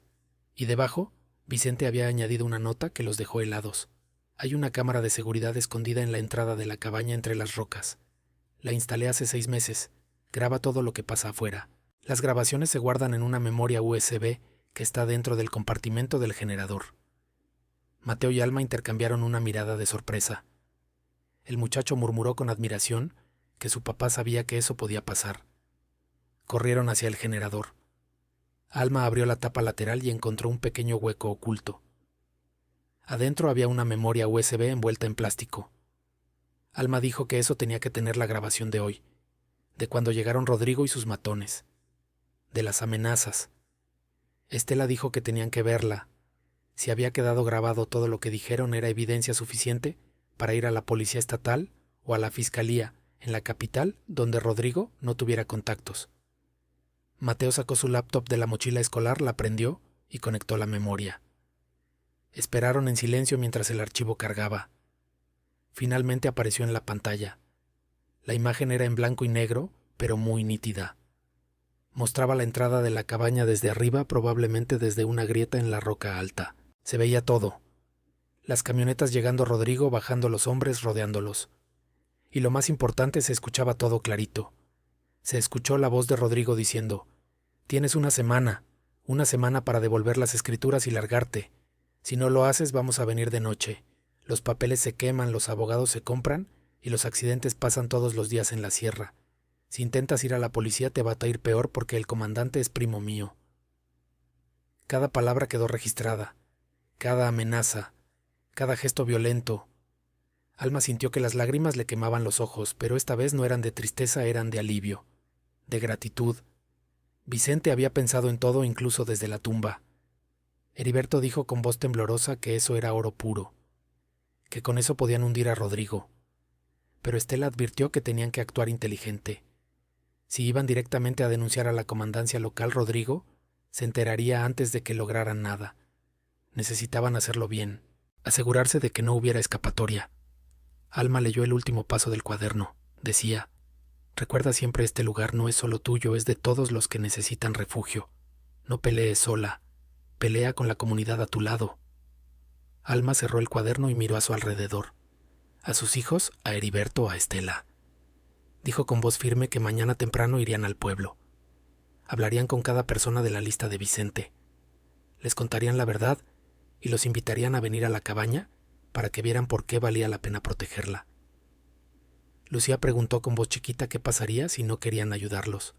Y debajo, Vicente había añadido una nota que los dejó helados. Hay una cámara de seguridad escondida en la entrada de la cabaña entre las rocas. La instalé hace 6 meses. Graba todo lo que pasa afuera. Las grabaciones se guardan en una memoria USB que está dentro del compartimento del generador. Mateo y Alma intercambiaron una mirada de sorpresa. El muchacho murmuró con admiración que su papá sabía que eso podía pasar. Corrieron hacia el generador. Alma abrió la tapa lateral y encontró un pequeño hueco oculto. Adentro había una memoria USB envuelta en plástico. Alma dijo que eso tenía que tener la grabación de hoy, de cuando llegaron Rodrigo y sus matones, de las amenazas. Estela dijo que tenían que verla. Si había quedado grabado todo lo que dijeron era evidencia suficiente para ir a la policía estatal o a la fiscalía en la capital donde Rodrigo no tuviera contactos. Mateo sacó su laptop de la mochila escolar, la prendió y conectó la memoria. Esperaron en silencio mientras el archivo cargaba. Finalmente apareció en la pantalla. La imagen era en blanco y negro, pero muy nítida. Mostraba la entrada de la cabaña desde arriba, probablemente desde una grieta en la roca alta. Se veía todo. Las camionetas llegando a Rodrigo, bajando los hombres, rodeándolos. Y lo más importante, se escuchaba todo clarito. Se escuchó la voz de Rodrigo diciendo: «Tienes una semana para devolver las escrituras y largarte. Si no lo haces, vamos a venir de noche. Los papeles se queman, los abogados se compran y los accidentes pasan todos los días en la sierra. Si intentas ir a la policía te va a ir peor porque el comandante es primo mío». Cada palabra quedó registrada, cada amenaza, cada gesto violento. Alma sintió que las lágrimas le quemaban los ojos, pero esta vez no eran de tristeza, eran de alivio, de gratitud. Vicente había pensado en todo, incluso desde la tumba. Heriberto dijo con voz temblorosa que eso era oro puro, que con eso podían hundir a Rodrigo. Pero Estela advirtió que tenían que actuar inteligente. Si iban directamente a denunciar a la comandancia local, Rodrigo se enteraría antes de que lograran nada. Necesitaban hacerlo bien, asegurarse de que no hubiera escapatoria. Alma leyó el último paso del cuaderno. Decía: «Recuerda siempre, este lugar no es solo tuyo, es de todos los que necesitan refugio. No pelees sola, pelea con la comunidad a tu lado». Alma cerró el cuaderno y miró a su alrededor. A sus hijos, a Heriberto, a Estela. Dijo con voz firme que mañana temprano irían al pueblo. Hablarían con cada persona de la lista de Vicente. Les contarían la verdad y los invitarían a venir a la cabaña para que vieran por qué valía la pena protegerla. Lucía preguntó con voz chiquita qué pasaría si no querían ayudarlos.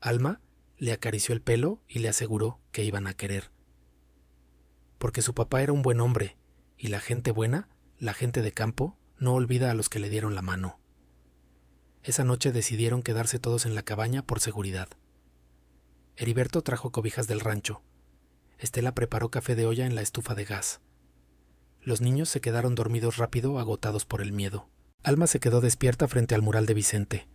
Alma le acarició el pelo y le aseguró que iban a querer. Porque su papá era un buen hombre, y la gente buena, la gente de campo, no olvida a los que le dieron la mano. Esa noche decidieron quedarse todos en la cabaña por seguridad. Heriberto trajo cobijas del rancho. Estela preparó café de olla en la estufa de gas. Los niños se quedaron dormidos rápido, agotados por el miedo. Alma se quedó despierta frente al mural de Vicente.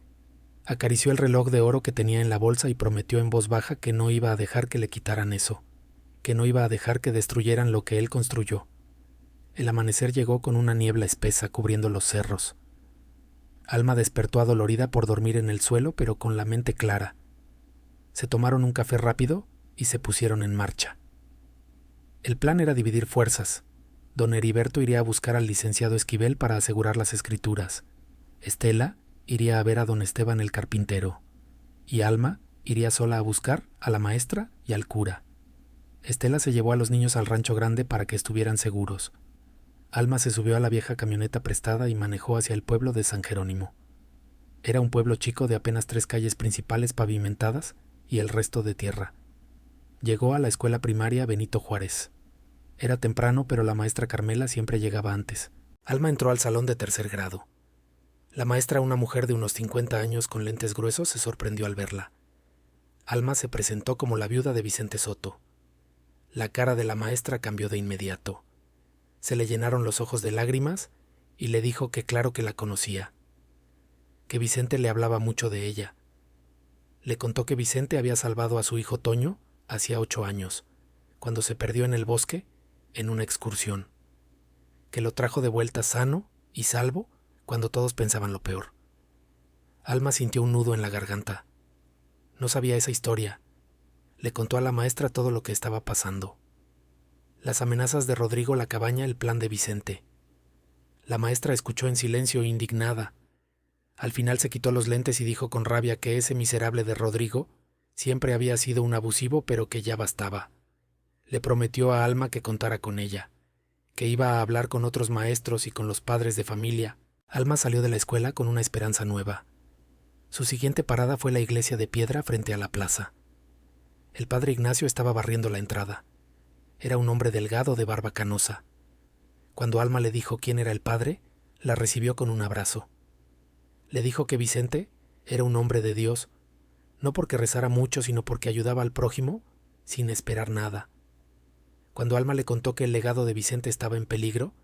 Acarició el reloj de oro que tenía en la bolsa y prometió en voz baja que no iba a dejar que le quitaran eso, que no iba a dejar que destruyeran lo que él construyó. El amanecer llegó con una niebla espesa cubriendo los cerros. Alma despertó adolorida por dormir en el suelo, pero con la mente clara. Se tomaron un café rápido y se pusieron en marcha. El plan era dividir fuerzas. Don Heriberto iría a buscar al licenciado Esquivel para asegurar las escrituras. Estela iría a ver a don Esteban el carpintero. Y Alma iría sola a buscar a la maestra y al cura. Estela se llevó a los niños al rancho grande para que estuvieran seguros. Alma se subió a la vieja camioneta prestada y manejó hacia el pueblo de San Jerónimo. Era un pueblo chico de apenas 3 calles principales pavimentadas y el resto de tierra. Llegó a la escuela primaria Benito Juárez. Era temprano, pero la maestra Carmela siempre llegaba antes. Alma entró al salón de 3er grado. La maestra, una mujer de unos 50 años con lentes gruesos, se sorprendió al verla. Alma se presentó como la viuda de Vicente Soto. La cara de la maestra cambió de inmediato. Se le llenaron los ojos de lágrimas y le dijo que claro que la conocía, que Vicente le hablaba mucho de ella. Le contó que Vicente había salvado a su hijo Toño hacía 8 años, cuando se perdió en el bosque en una excursión, que lo trajo de vuelta sano y salvo cuando todos pensaban lo peor. Alma sintió un nudo en la garganta. No sabía esa historia. Le contó a la maestra todo lo que estaba pasando. Las amenazas de Rodrigo, la cabaña, el plan de Vicente. La maestra escuchó en silencio, indignada. Al final se quitó los lentes y dijo con rabia que ese miserable de Rodrigo siempre había sido un abusivo, pero que ya bastaba. Le prometió a Alma que contara con ella, que iba a hablar con otros maestros y con los padres de familia. Alma salió de la escuela con una esperanza nueva. Su siguiente parada fue la iglesia de piedra frente a la plaza. El padre Ignacio estaba barriendo la entrada. Era un hombre delgado de barba canosa. Cuando Alma le dijo quién era el padre, la recibió con un abrazo. Le dijo que Vicente era un hombre de Dios, no porque rezara mucho, sino porque ayudaba al prójimo sin esperar nada. Cuando Alma le contó que el legado de Vicente estaba en peligro,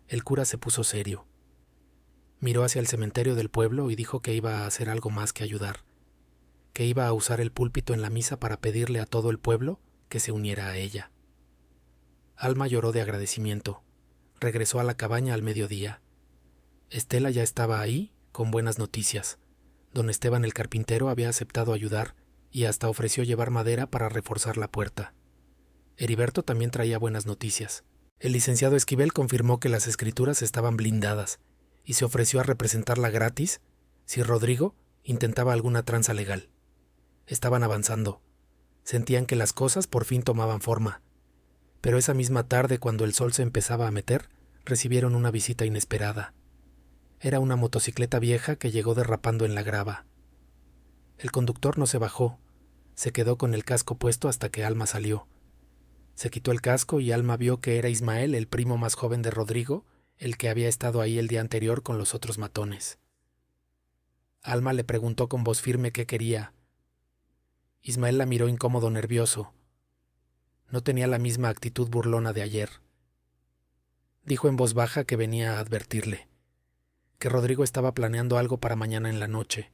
el cura se puso serio. Miró hacia el cementerio del pueblo y dijo que iba a hacer algo más que ayudar, que iba a usar el púlpito en la misa para pedirle a todo el pueblo que se uniera a ella. Alma lloró de agradecimiento. Regresó a la cabaña al mediodía. Estela ya estaba ahí, con buenas noticias. Don Esteban el carpintero había aceptado ayudar y hasta ofreció llevar madera para reforzar la puerta. Heriberto también traía buenas noticias. El licenciado Esquivel confirmó que las escrituras estaban blindadas y se ofreció a representarla gratis si Rodrigo intentaba alguna tranza legal. Estaban avanzando. Sentían que las cosas por fin tomaban forma. Pero esa misma tarde, cuando el sol se empezaba a meter, recibieron una visita inesperada. Era una motocicleta vieja que llegó derrapando en la grava. El conductor no se bajó. Se quedó con el casco puesto hasta que Alma salió. Se quitó el casco y Alma vio que era Ismael, el primo más joven de Rodrigo, el que había estado ahí el día anterior con los otros matones. Alma le preguntó con voz firme qué quería. Ismael la miró incómodo, nervioso. No tenía la misma actitud burlona de ayer. Dijo en voz baja que venía a advertirle, que Rodrigo estaba planeando algo para mañana en la noche,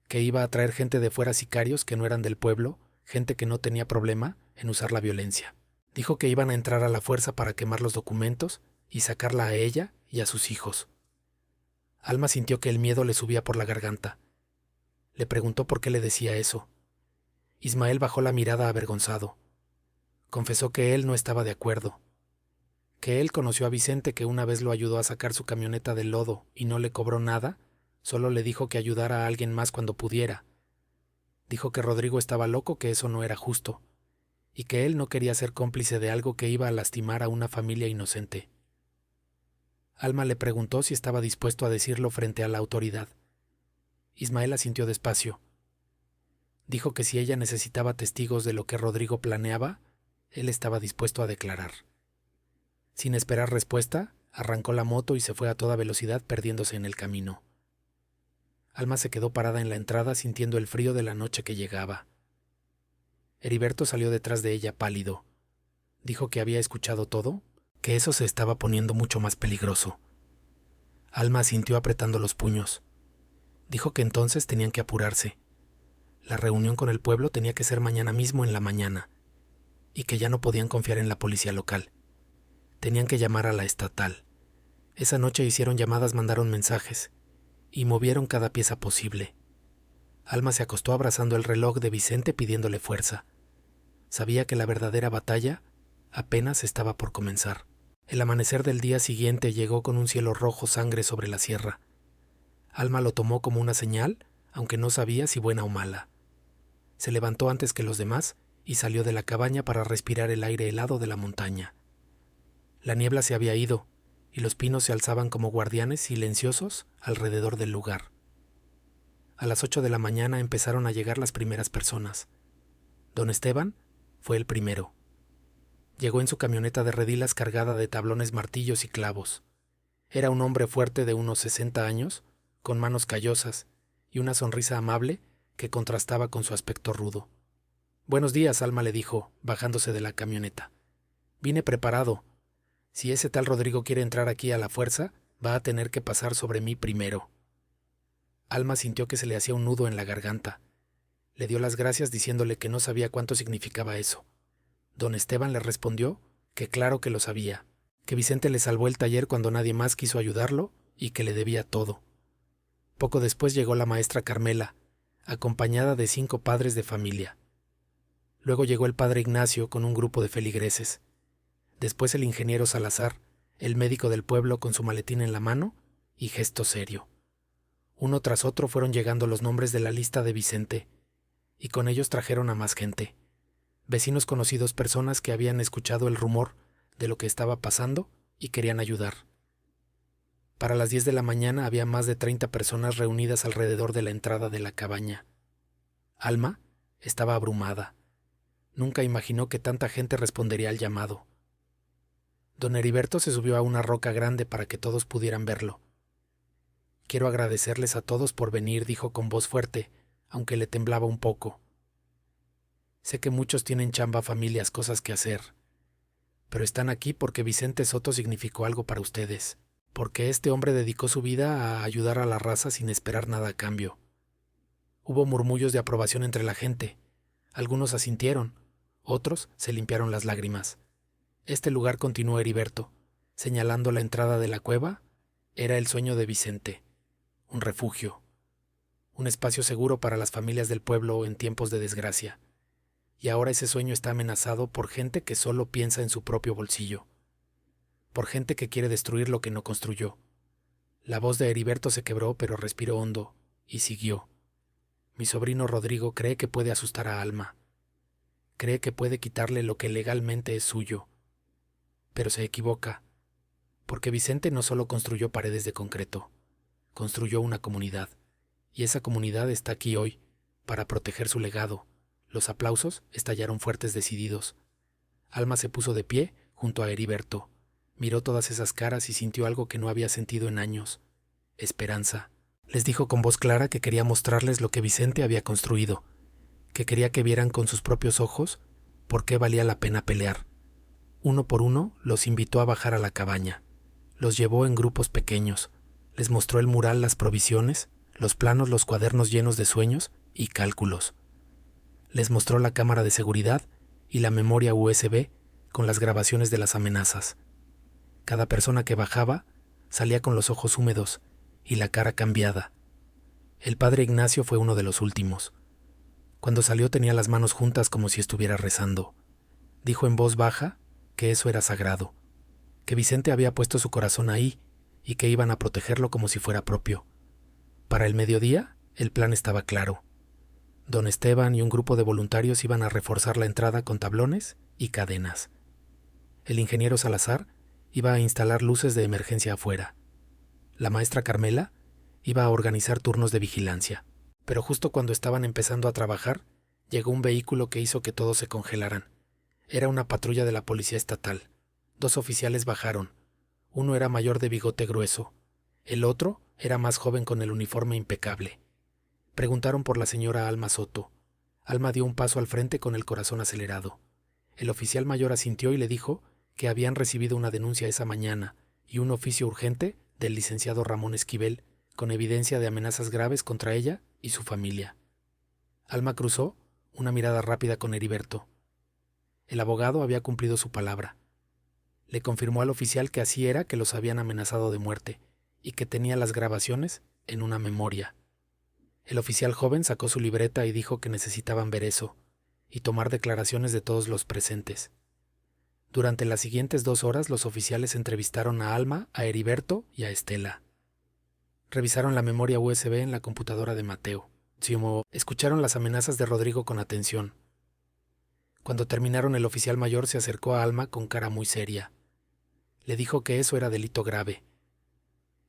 que iba a traer gente de fuera, sicarios que no eran del pueblo, gente que no tenía problema en usar la violencia. Dijo que iban a entrar a la fuerza para quemar los documentos y sacarla a ella y a sus hijos. Alma sintió que el miedo le subía por la garganta. Le preguntó por qué le decía eso. Ismael bajó la mirada avergonzado. Confesó que él no estaba de acuerdo, que él conoció a Vicente, que una vez lo ayudó a sacar su camioneta del lodo y no le cobró nada, solo le dijo que ayudara a alguien más cuando pudiera. Dijo que Rodrigo estaba loco, que eso no era justo, y que él no quería ser cómplice de algo que iba a lastimar a una familia inocente. Alma le preguntó si estaba dispuesto a decirlo frente a la autoridad. Ismael asintió despacio. Dijo que si ella necesitaba testigos de lo que Rodrigo planeaba, él estaba dispuesto a declarar. Sin esperar respuesta, arrancó la moto y se fue a toda velocidad, perdiéndose en el camino. Alma se quedó parada en la entrada sintiendo el frío de la noche que llegaba. Heriberto salió detrás de ella pálido. Dijo que había escuchado todo, que eso se estaba poniendo mucho más peligroso. Alma asintió apretando los puños. Dijo que entonces tenían que apurarse. La reunión con el pueblo tenía que ser mañana mismo en la mañana, y que ya no podían confiar en la policía local. Tenían que llamar a la estatal. Esa noche hicieron llamadas, mandaron mensajes, y movieron cada pieza posible. Alma se acostó abrazando el reloj de Vicente pidiéndole fuerza. Sabía que la verdadera batalla apenas estaba por comenzar. El amanecer del día siguiente llegó con un cielo rojo sangre sobre la sierra. Alma lo tomó como una señal, aunque no sabía si buena o mala. Se levantó antes que los demás y salió de la cabaña para respirar el aire helado de la montaña. La niebla se había ido y los pinos se alzaban como guardianes silenciosos alrededor del lugar. A las 8 de la mañana empezaron a llegar las primeras personas. Don Esteban fue el primero. Llegó en su camioneta de redilas cargada de tablones, martillos y clavos. Era un hombre fuerte de unos 60 años, con manos callosas y una sonrisa amable que contrastaba con su aspecto rudo. «Buenos días», Alma le dijo, bajándose de la camioneta. «Vine preparado. Si ese tal Rodrigo quiere entrar aquí a la fuerza, va a tener que pasar sobre mí primero». Alma sintió que se le hacía un nudo en la garganta. Le dio las gracias diciéndole que no sabía cuánto significaba eso. Don Esteban le respondió que claro que lo sabía, que Vicente le salvó el taller cuando nadie más quiso ayudarlo y que le debía todo. Poco después llegó la maestra Carmela, acompañada de 5 padres de familia. Luego llegó el padre Ignacio con un grupo de feligreses. Después el ingeniero Salazar, el médico del pueblo con su maletín en la mano y gesto serio. Uno tras otro fueron llegando los nombres de la lista de Vicente, y con ellos trajeron a más gente. Vecinos conocidos, personas que habían escuchado el rumor de lo que estaba pasando y querían ayudar. Para las 10 de la mañana había más de 30 personas reunidas alrededor de la entrada de la cabaña. Alma estaba abrumada. Nunca imaginó que tanta gente respondería al llamado. Don Heriberto se subió a una roca grande para que todos pudieran verlo. «Quiero agradecerles a todos por venir», dijo con voz fuerte, aunque le temblaba un poco. «Sé que muchos tienen chamba, familias, cosas que hacer. Pero están aquí porque Vicente Soto significó algo para ustedes, porque este hombre dedicó su vida a ayudar a la raza sin esperar nada a cambio». Hubo murmullos de aprobación entre la gente. Algunos asintieron, otros se limpiaron las lágrimas. Este lugar, continuó Heriberto, señalando la entrada de la cueva, era el sueño de Vicente, un refugio, un espacio seguro para las familias del pueblo en tiempos de desgracia. Y ahora ese sueño está amenazado por gente que solo piensa en su propio bolsillo, por gente que quiere destruir lo que no construyó. La voz de Heriberto se quebró, pero respiró hondo y siguió. «Mi sobrino Rodrigo cree que puede asustar a Alma. Cree que puede quitarle lo que legalmente es suyo. Pero se equivoca, porque Vicente no solo construyó paredes de concreto, construyó una comunidad, y esa comunidad está aquí hoy, para proteger su legado». Los aplausos estallaron fuertes, decididos. Alma se puso de pie junto a Heriberto, miró todas esas caras y sintió algo que no había sentido en años: esperanza. Les dijo con voz clara que quería mostrarles lo que Vicente había construido, que quería que vieran con sus propios ojos por qué valía la pena pelear. Uno por uno los invitó a bajar a la cabaña. Los llevó en grupos pequeños. Les mostró el mural, las provisiones, los planos, los cuadernos llenos de sueños y cálculos. Les mostró la cámara de seguridad y la memoria USB con las grabaciones de las amenazas. Cada persona que bajaba salía con los ojos húmedos y la cara cambiada. El padre Ignacio fue uno de los últimos. Cuando salió tenía las manos juntas como si estuviera rezando. Dijo en voz baja que eso era sagrado, que Vicente había puesto su corazón ahí y que iban a protegerlo como si fuera propio. Para el mediodía, el plan estaba claro. Don Esteban y un grupo de voluntarios iban a reforzar la entrada con tablones y cadenas. El ingeniero Salazar iba a instalar luces de emergencia afuera. La maestra Carmela iba a organizar turnos de vigilancia. Pero justo cuando estaban empezando a trabajar, llegó un vehículo que hizo que todos se congelaran. Era una patrulla de la policía estatal. 2 oficiales bajaron. Uno era mayor de bigote grueso. El otro era más joven con el uniforme impecable. Preguntaron por la señora Alma Soto. Alma dio un paso al frente con el corazón acelerado. El oficial mayor asintió y le dijo que habían recibido una denuncia esa mañana y un oficio urgente del licenciado Ramón Esquivel con evidencia de amenazas graves contra ella y su familia. Alma cruzó una mirada rápida con Heriberto. El abogado había cumplido su palabra. Le confirmó al oficial que así era, que los habían amenazado de muerte y que tenía las grabaciones en una memoria. El oficial joven sacó su libreta y dijo que necesitaban ver eso y tomar declaraciones de todos los presentes. Durante las siguientes 2 horas los oficiales entrevistaron a Alma, a Heriberto y a Estela. Revisaron la memoria USB en la computadora de Mateo. Escucharon las amenazas de Rodrigo con atención. Cuando terminaron, el oficial mayor se acercó a Alma con cara muy seria. Le dijo que eso era delito grave,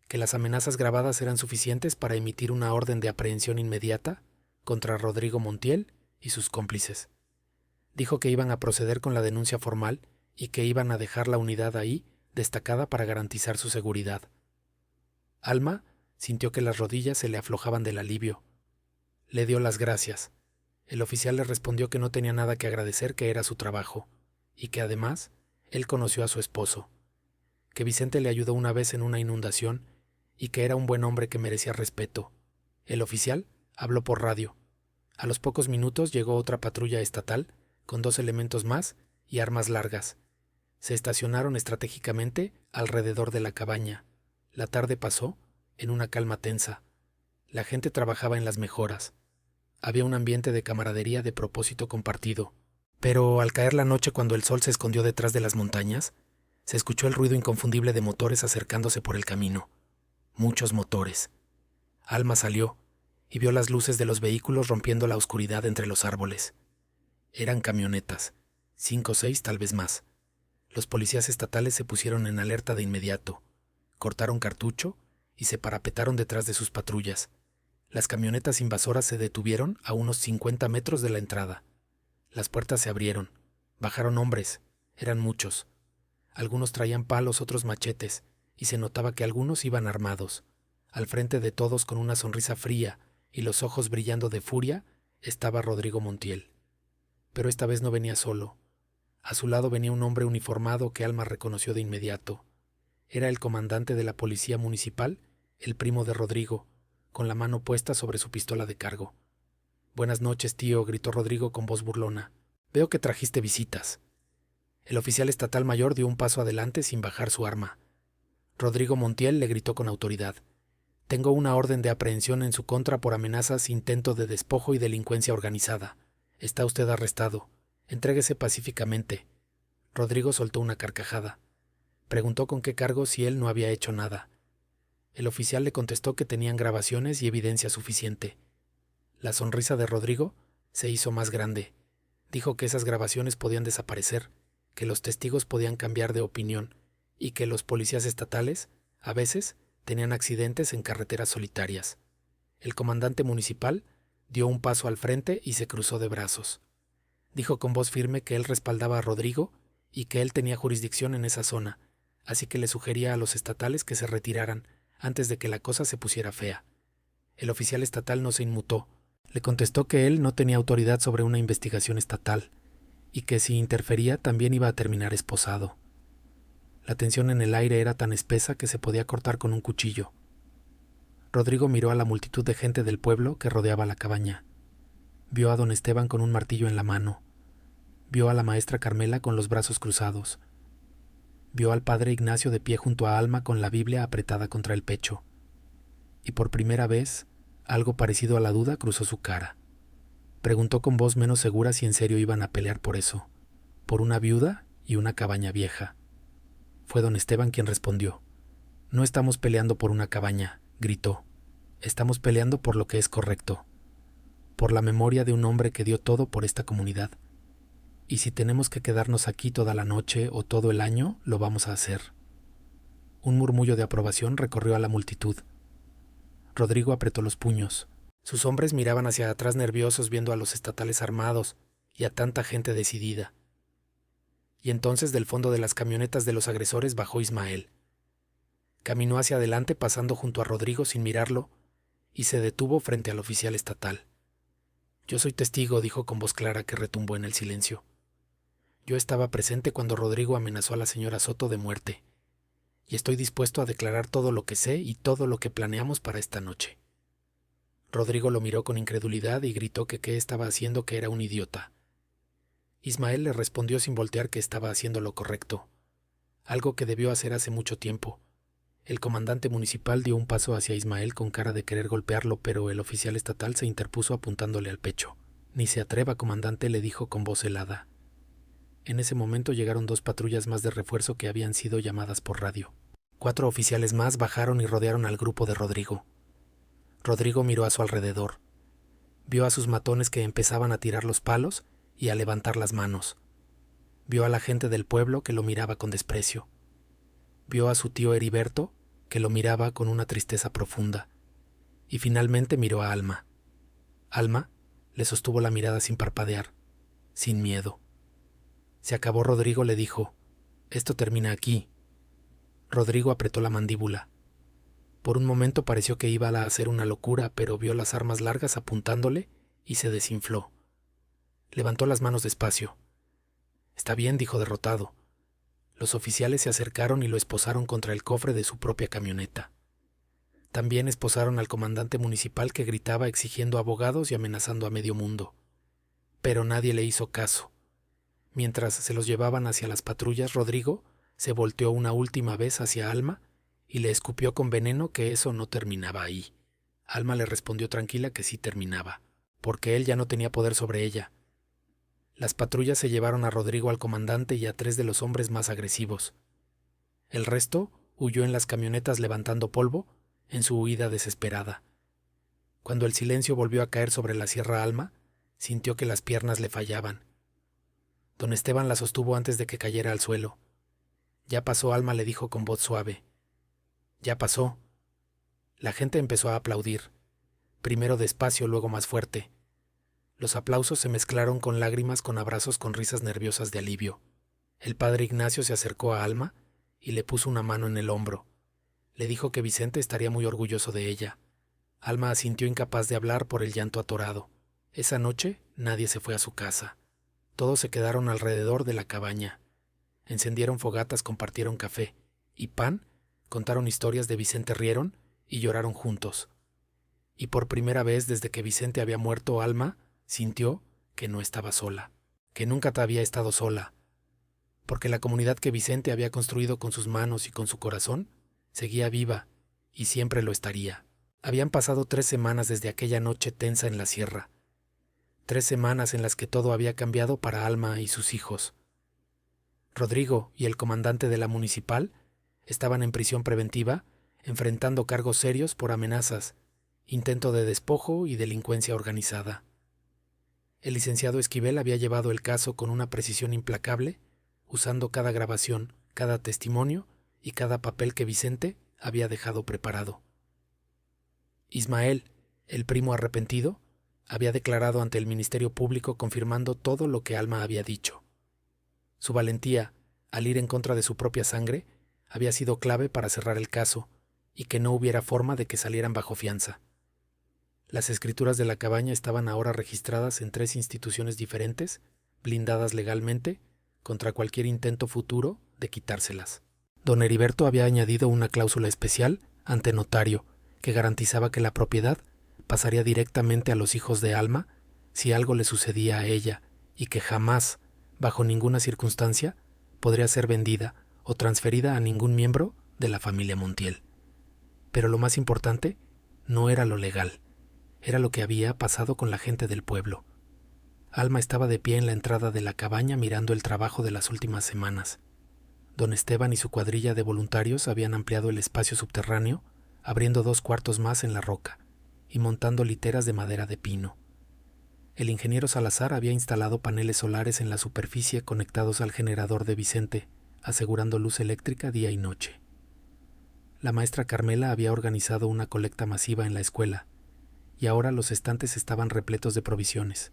que las amenazas grabadas eran suficientes para emitir una orden de aprehensión inmediata contra Rodrigo Montiel y sus cómplices. Dijo que iban a proceder con la denuncia formal y que iban a dejar la unidad ahí destacada para garantizar su seguridad. Alma sintió que las rodillas se le aflojaban del alivio. Le dio las gracias. El oficial le respondió que no tenía nada que agradecer, que era su trabajo, y que además él conoció a su esposo, que Vicente le ayudó una vez en una inundación y que era un buen hombre que merecía respeto. El oficial habló por radio. A los pocos minutos llegó otra patrulla estatal con 2 elementos más y armas largas. Se estacionaron estratégicamente alrededor de la cabaña. La tarde pasó en una calma tensa. La gente trabajaba en las mejoras. Había un ambiente de camaradería, de propósito compartido. Pero al caer la noche, cuando el sol se escondió detrás de las montañas, se escuchó el ruido inconfundible de motores acercándose por el camino. Muchos motores. Alma salió y vio las luces de los vehículos rompiendo la oscuridad entre los árboles. Eran camionetas, 5 o 6, tal vez más. Los policías estatales se pusieron en alerta de inmediato, cortaron cartucho y se parapetaron detrás de sus patrullas. Las camionetas invasoras se detuvieron a unos 50 metros de la entrada. Las puertas se abrieron. Bajaron hombres. Eran muchos. Algunos traían palos, otros machetes, y se notaba que algunos iban armados. Al frente de todos, con una sonrisa fría y los ojos brillando de furia, estaba Rodrigo Montiel. Pero esta vez no venía solo. A su lado venía un hombre uniformado que Alma reconoció de inmediato. Era el comandante de la policía municipal, el primo de Rodrigo, con la mano puesta sobre su pistola de cargo. «Buenas noches, tío», gritó Rodrigo con voz burlona. «Veo que trajiste visitas». El oficial estatal mayor dio un paso adelante sin bajar su arma. Rodrigo Montiel le gritó con autoridad: «Tengo una orden de aprehensión en su contra por amenazas, intento de despojo y delincuencia organizada. Está usted arrestado. Entréguese pacíficamente». Rodrigo soltó una carcajada. Preguntó con qué cargo si él no había hecho nada. El oficial le contestó que tenían grabaciones y evidencia suficiente. La sonrisa de Rodrigo se hizo más grande. Dijo que esas grabaciones podían desaparecer, que los testigos podían cambiar de opinión y que los policías estatales, a veces, tenían accidentes en carreteras solitarias. El comandante municipal dio un paso al frente y se cruzó de brazos. Dijo con voz firme que él respaldaba a Rodrigo y que él tenía jurisdicción en esa zona, así que le sugería a los estatales que se retiraran antes de que la cosa se pusiera fea. El oficial estatal no se inmutó. Le contestó que él no tenía autoridad sobre una investigación estatal y que si interfería también iba a terminar esposado. La tensión en el aire era tan espesa que se podía cortar con un cuchillo. Rodrigo miró a la multitud de gente del pueblo que rodeaba la cabaña. Vio a don Esteban con un martillo en la mano. Vio a la maestra Carmela con los brazos cruzados. Vio al padre Ignacio de pie junto a Alma con la Biblia apretada contra el pecho. Y por primera vez, algo parecido a la duda cruzó su cara. Preguntó con voz menos segura si en serio iban a pelear por eso, por una viuda y una cabaña vieja. Fue don Esteban quien respondió. «No estamos peleando por una cabaña», gritó. «Estamos peleando por lo que es correcto, por la memoria de un hombre que dio todo por esta comunidad. Y si tenemos que quedarnos aquí toda la noche o todo el año, lo vamos a hacer». Un murmullo de aprobación recorrió a la multitud. Rodrigo apretó los puños. Sus hombres miraban hacia atrás nerviosos viendo a los estatales armados y a tanta gente decidida. Y entonces del fondo de las camionetas de los agresores bajó Ismael. Caminó hacia adelante pasando junto a Rodrigo sin mirarlo y se detuvo frente al oficial estatal. «Yo soy testigo», dijo con voz clara que retumbó en el silencio. «Yo estaba presente cuando Rodrigo amenazó a la señora Soto de muerte, y estoy dispuesto a declarar todo lo que sé y todo lo que planeamos para esta noche». Rodrigo lo miró con incredulidad y gritó que qué estaba haciendo, que era un idiota. Ismael le respondió sin voltear que estaba haciendo lo correcto, algo que debió hacer hace mucho tiempo. El comandante municipal dio un paso hacia Ismael con cara de querer golpearlo, pero el oficial estatal se interpuso apuntándole al pecho. «Ni se atreva, comandante», le dijo con voz helada. En ese momento llegaron 2 patrullas más de refuerzo que habían sido llamadas por radio. 4 oficiales más bajaron y rodearon al grupo de Rodrigo. Rodrigo miró a su alrededor. Vio a sus matones que empezaban a tirar los palos y a levantar las manos. Vio a la gente del pueblo que lo miraba con desprecio. Vio a su tío Heriberto, que lo miraba con una tristeza profunda. Y finalmente miró a Alma. Alma le sostuvo la mirada sin parpadear, sin miedo. «Se acabó, Rodrigo», le dijo. «Esto termina aquí». Rodrigo apretó la mandíbula. Por un momento pareció que iba a hacer una locura, pero vio las armas largas apuntándole y se desinfló. Levantó las manos despacio. «Está bien», dijo derrotado. Los oficiales se acercaron y lo esposaron contra el cofre de su propia camioneta. También esposaron al comandante municipal que gritaba exigiendo abogados y amenazando a medio mundo. Pero nadie le hizo caso. Mientras se los llevaban hacia las patrullas, Rodrigo se volteó una última vez hacia Alma y le escupió con veneno que eso no terminaba ahí. Alma le respondió tranquila que sí terminaba, porque él ya no tenía poder sobre ella. Las patrullas se llevaron a Rodrigo al comandante y a 3 de los hombres más agresivos. El resto huyó en las camionetas levantando polvo en su huida desesperada. Cuando el silencio volvió a caer sobre la Sierra Alma, sintió que las piernas le fallaban. Don Esteban la sostuvo antes de que cayera al suelo. «Ya pasó», Alma le dijo con voz suave. «Ya pasó». La gente empezó a aplaudir, primero despacio, luego más fuerte. Los aplausos se mezclaron con lágrimas, con abrazos, con risas nerviosas de alivio. El padre Ignacio se acercó a Alma y le puso una mano en el hombro. Le dijo que Vicente estaría muy orgulloso de ella. Alma asintió incapaz de hablar por el llanto atorado. Esa noche nadie se fue a su casa. Todos se quedaron alrededor de la cabaña. Encendieron fogatas, compartieron café y pan, contaron historias de Vicente, rieron y lloraron juntos. Y por primera vez desde que Vicente había muerto, Alma sintió que no estaba sola, que nunca había estado sola, porque la comunidad que Vicente había construido con sus manos y con su corazón seguía viva y siempre lo estaría. Habían pasado 3 semanas desde aquella noche tensa en la sierra. 3 semanas en las que todo había cambiado para Alma y sus hijos. Rodrigo y el comandante de la municipal estaban en prisión preventiva, enfrentando cargos serios por amenazas, intento de despojo y delincuencia organizada. El licenciado Esquivel había llevado el caso con una precisión implacable, usando cada grabación, cada testimonio y cada papel que Vicente había dejado preparado. Ismael, el primo arrepentido, había declarado ante el Ministerio Público confirmando todo lo que Alma había dicho. Su valentía, al ir en contra de su propia sangre, había sido clave para cerrar el caso y que no hubiera forma de que salieran bajo fianza. Las escrituras de la cabaña estaban ahora registradas en 3 instituciones diferentes, blindadas legalmente contra cualquier intento futuro de quitárselas. Don Heriberto había añadido una cláusula especial ante notario que garantizaba que la propiedad pasaría directamente a los hijos de Alma si algo le sucedía a ella y que jamás, bajo ninguna circunstancia, podría ser vendida o transferida a ningún miembro de la familia Montiel. Pero lo más importante no era lo legal, era lo que había pasado con la gente del pueblo. Alma estaba de pie en la entrada de la cabaña mirando el trabajo de las últimas semanas. Don Esteban y su cuadrilla de voluntarios habían ampliado el espacio subterráneo, abriendo 2 cuartos más en la roca y montando literas de madera de pino. El ingeniero Salazar había instalado paneles solares en la superficie conectados al generador de Vicente, asegurando luz eléctrica día y noche. La maestra Carmela había organizado una colecta masiva en la escuela, y ahora los estantes estaban repletos de provisiones.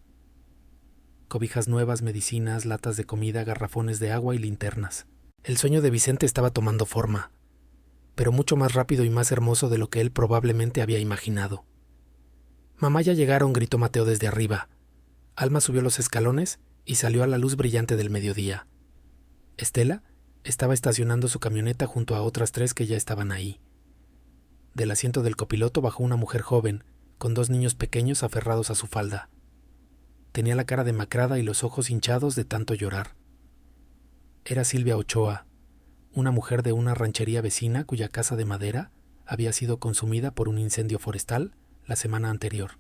Cobijas nuevas, medicinas, latas de comida, garrafones de agua y linternas. El sueño de Vicente estaba tomando forma, pero mucho más rápido y más hermoso de lo que él probablemente había imaginado. «Mamá, ya llegaron», gritó Mateo desde arriba. Alma subió los escalones y salió a la luz brillante del mediodía. Estela estaba estacionando su camioneta junto a otras 3 que ya estaban ahí. Del asiento del copiloto bajó una mujer joven, con 2 niños pequeños aferrados a su falda. Tenía la cara demacrada y los ojos hinchados de tanto llorar. Era Silvia Ochoa, una mujer de una ranchería vecina cuya casa de madera había sido consumida por un incendio forestal la semana anterior.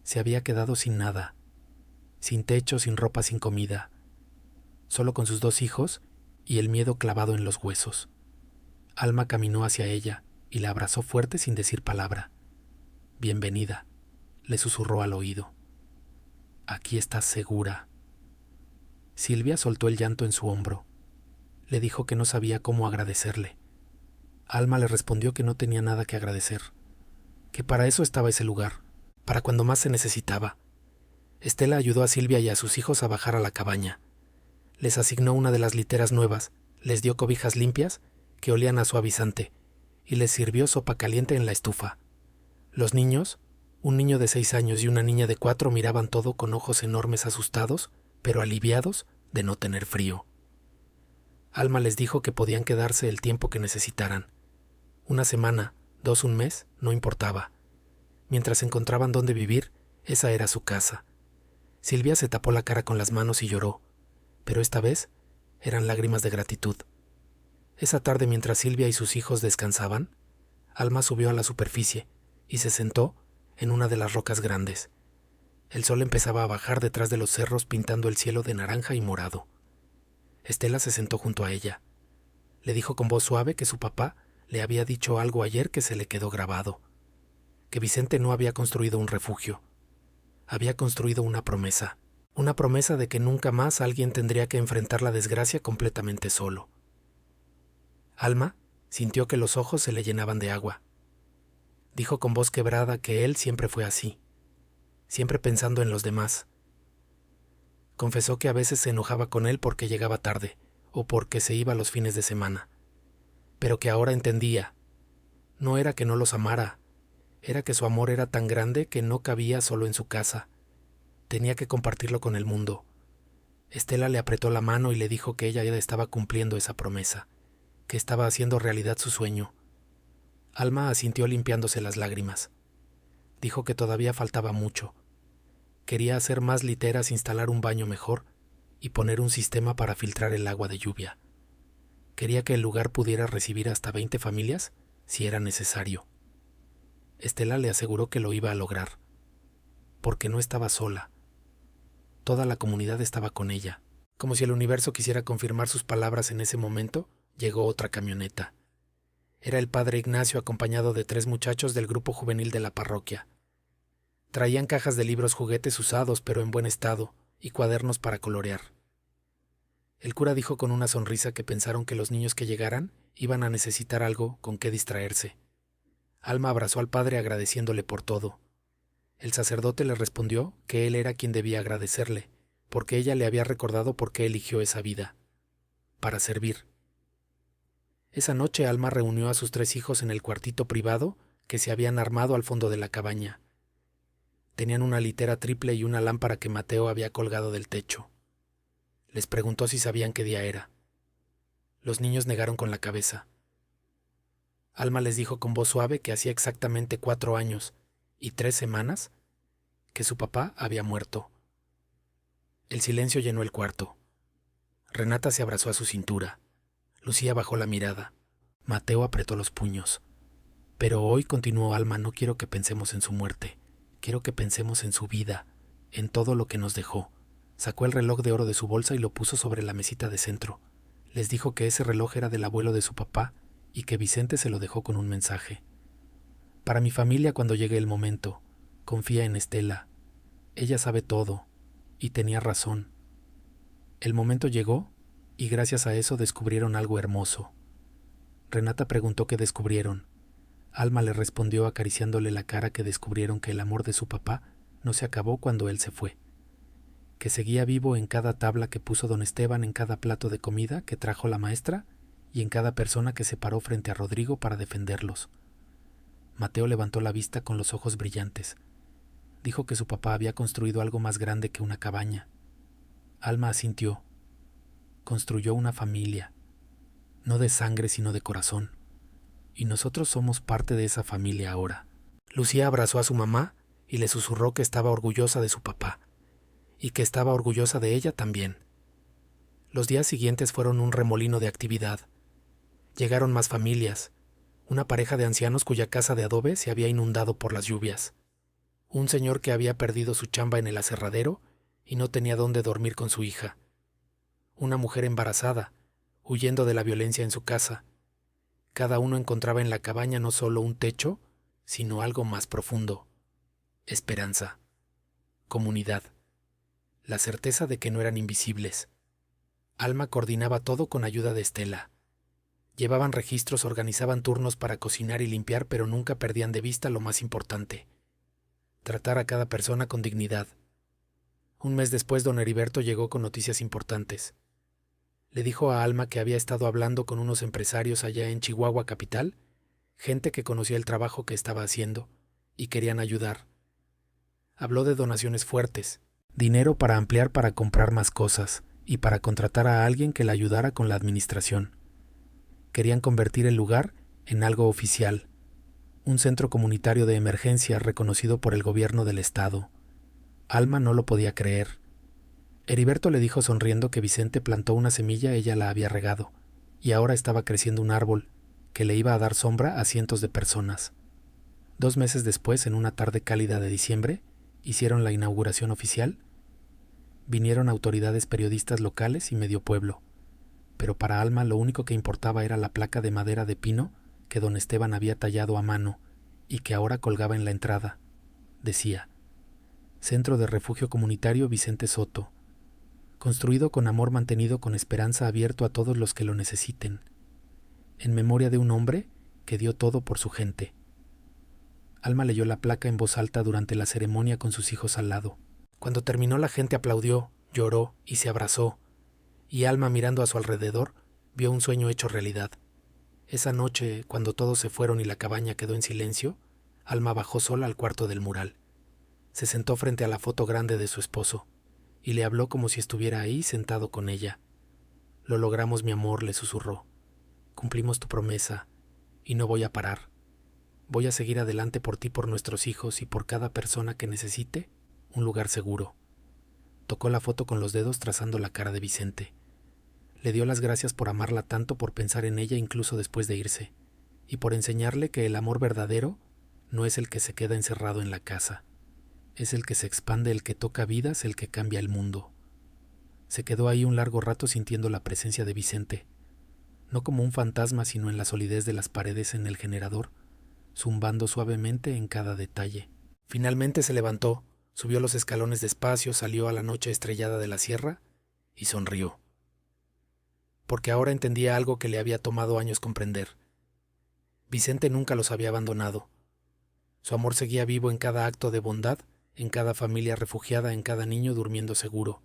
Se había quedado sin nada, sin techo, sin ropa, sin comida, solo con sus 2 hijos y el miedo clavado en los huesos. Alma caminó hacia ella y la abrazó fuerte sin decir palabra. «Bienvenida», le susurró al oído. «Aquí estás segura». Silvia soltó el llanto en su hombro. Le dijo que no sabía cómo agradecerle. Alma le respondió que no tenía nada que agradecer, que para eso estaba ese lugar, para cuando más se necesitaba. Estela ayudó a Silvia y a sus hijos a bajar a la cabaña. Les asignó una de las literas nuevas, les dio cobijas limpias que olían a suavizante y les sirvió sopa caliente en la estufa. Los niños, un niño de 6 años y una niña de 4, miraban todo con ojos enormes, asustados, pero aliviados de no tener frío. Alma les dijo que podían quedarse el tiempo que necesitaran. 1 semana, 2, un mes, no importaba. Mientras encontraban dónde vivir, esa era su casa. Silvia se tapó la cara con las manos y lloró, pero esta vez eran lágrimas de gratitud. Esa tarde, mientras Silvia y sus hijos descansaban, Alma subió a la superficie y se sentó en una de las rocas grandes. El sol empezaba a bajar detrás de los cerros pintando el cielo de naranja y morado. Estela se sentó junto a ella. Le dijo con voz suave que su papá le había dicho algo ayer que se le quedó grabado, que Vicente no había construido un refugio, había construido una promesa de que nunca más alguien tendría que enfrentar la desgracia completamente solo. Alma sintió que los ojos se le llenaban de agua. Dijo con voz quebrada que él siempre fue así. siempre pensando en los demás. Confesó que a veces se enojaba con él porque llegaba tarde o porque se iba los fines de semana, pero que ahora entendía. No era que no los amara, era que su amor era tan grande que no cabía solo en su casa. Tenía que compartirlo con el mundo. Estela le apretó la mano y le dijo que ella ya estaba cumpliendo esa promesa, que estaba haciendo realidad su sueño. Alma asintió limpiándose las lágrimas. Dijo que todavía faltaba mucho. Quería hacer más literas, instalar un baño mejor y poner un sistema para filtrar el agua de lluvia. Quería que el lugar pudiera recibir hasta 20 familias si era necesario. Estela le aseguró que lo iba a lograr, porque no estaba sola. Toda la comunidad estaba con ella. Como si el universo quisiera confirmar sus palabras en ese momento, llegó otra camioneta. Era el padre Ignacio acompañado de 3 muchachos del grupo juvenil de la parroquia. Traían cajas de libros juguetes usados pero en buen estado y cuadernos para colorear. El cura dijo con una sonrisa que pensaron que los niños que llegaran iban a necesitar algo con qué distraerse. Alma abrazó al padre agradeciéndole por todo. El sacerdote le respondió que él era quien debía agradecerle, porque ella le había recordado por qué eligió esa vida, para servir. Esa noche Alma reunió a sus 3 hijos en el cuartito privado que se habían armado al fondo de la cabaña. Tenían una litera triple y una lámpara que Mateo había colgado del techo. Les preguntó si sabían qué día era. Los niños negaron con la cabeza. Alma les dijo con voz suave que hacía exactamente 4 años y 3 semanas que su papá había muerto. El silencio llenó el cuarto. Renata se abrazó a su cintura. Lucía bajó la mirada. Mateo apretó los puños. Pero hoy, continuó Alma, no quiero que pensemos en su muerte. Quiero que pensemos en su vida, en todo lo que nos dejó. Sacó el reloj de oro de su bolsa y lo puso sobre la mesita de centro. Les dijo que ese reloj era del abuelo de su papá y que Vicente se lo dejó con un mensaje. Para mi familia cuando llegue el momento, confía en Estela. Ella sabe todo, y tenía razón. El momento llegó, y gracias a eso descubrieron algo hermoso. Renata preguntó qué descubrieron. Alma le respondió acariciándole la cara que descubrieron que el amor de su papá no se acabó cuando él se fue, que seguía vivo en cada tabla que puso don Esteban, en cada plato de comida que trajo la maestra y en cada persona que se paró frente a Rodrigo para defenderlos. Mateo levantó la vista con los ojos brillantes. Dijo que su papá había construido algo más grande que una cabaña. Alma asintió. Construyó una familia, no de sangre sino de corazón. Y nosotros somos parte de esa familia ahora. Lucía abrazó a su mamá y le susurró que estaba orgullosa de su papá, y que estaba orgullosa de ella también. Los días siguientes fueron un remolino de actividad. Llegaron más familias, una pareja de ancianos cuya casa de adobe se había inundado por las lluvias, un señor que había perdido su chamba en el aserradero y no tenía dónde dormir con su hija, una mujer embarazada, huyendo de la violencia en su casa. Cada uno encontraba en la cabaña no solo un techo, sino algo más profundo: esperanza, comunidad, la certeza de que no eran invisibles. Alma coordinaba todo con ayuda de Estela. Llevaban registros, organizaban turnos para cocinar y limpiar, pero nunca perdían de vista lo más importante: tratar a cada persona con dignidad. Un mes después, don Heriberto llegó con noticias importantes. Le dijo a Alma que había estado hablando con unos empresarios allá en Chihuahua capital, gente que conocía el trabajo que estaba haciendo y querían ayudar. Habló de donaciones fuertes, dinero para ampliar, para comprar más cosas y para contratar a alguien que la ayudara con la administración. Querían convertir el lugar en algo oficial, un centro comunitario de emergencia reconocido por el gobierno del estado. Alma no lo podía creer. Heriberto le dijo sonriendo que Vicente plantó una semilla, ella la había regado, y ahora estaba creciendo un árbol que le iba a dar sombra a cientos de personas. 2 meses después, en una tarde cálida de diciembre, hicieron la inauguración oficial. Vinieron autoridades, periodistas locales y medio pueblo, pero para Alma lo único que importaba era la placa de madera de pino que don Esteban había tallado a mano y que ahora colgaba en la entrada. Decía: Centro de Refugio Comunitario Vicente Soto. Construido con amor, mantenido con esperanza, abierto a todos los que lo necesiten, en memoria de un hombre que dio todo por su gente. Alma leyó la placa en voz alta durante la ceremonia con sus hijos al lado. Cuando terminó, la gente aplaudió, lloró y se abrazó, y Alma, mirando a su alrededor, vio un sueño hecho realidad. Esa noche, cuando todos se fueron y la cabaña quedó en silencio, Alma bajó sola al cuarto del mural. Se sentó frente a la foto grande de su esposo, y le habló como si estuviera ahí sentado con ella. «Lo logramos, mi amor», le susurró. «Cumplimos tu promesa, y no voy a parar. Voy a seguir adelante por ti, por nuestros hijos y por cada persona que necesite un lugar seguro». Tocó la foto con los dedos trazando la cara de Vicente. Le dio las gracias por amarla tanto, por pensar en ella incluso después de irse, y por enseñarle que el amor verdadero no es el que se queda encerrado en la casa. Es el que se expande, el que toca vidas, el que cambia el mundo. Se quedó ahí un largo rato sintiendo la presencia de Vicente, no como un fantasma, sino en la solidez de las paredes en el generador, zumbando suavemente en cada detalle. Finalmente se levantó, subió los escalones despacio, salió a la noche estrellada de la sierra y sonrió. Porque ahora entendía algo que le había tomado años comprender. Vicente nunca los había abandonado. Su amor seguía vivo en cada acto de bondad, en cada familia refugiada, en cada niño durmiendo seguro.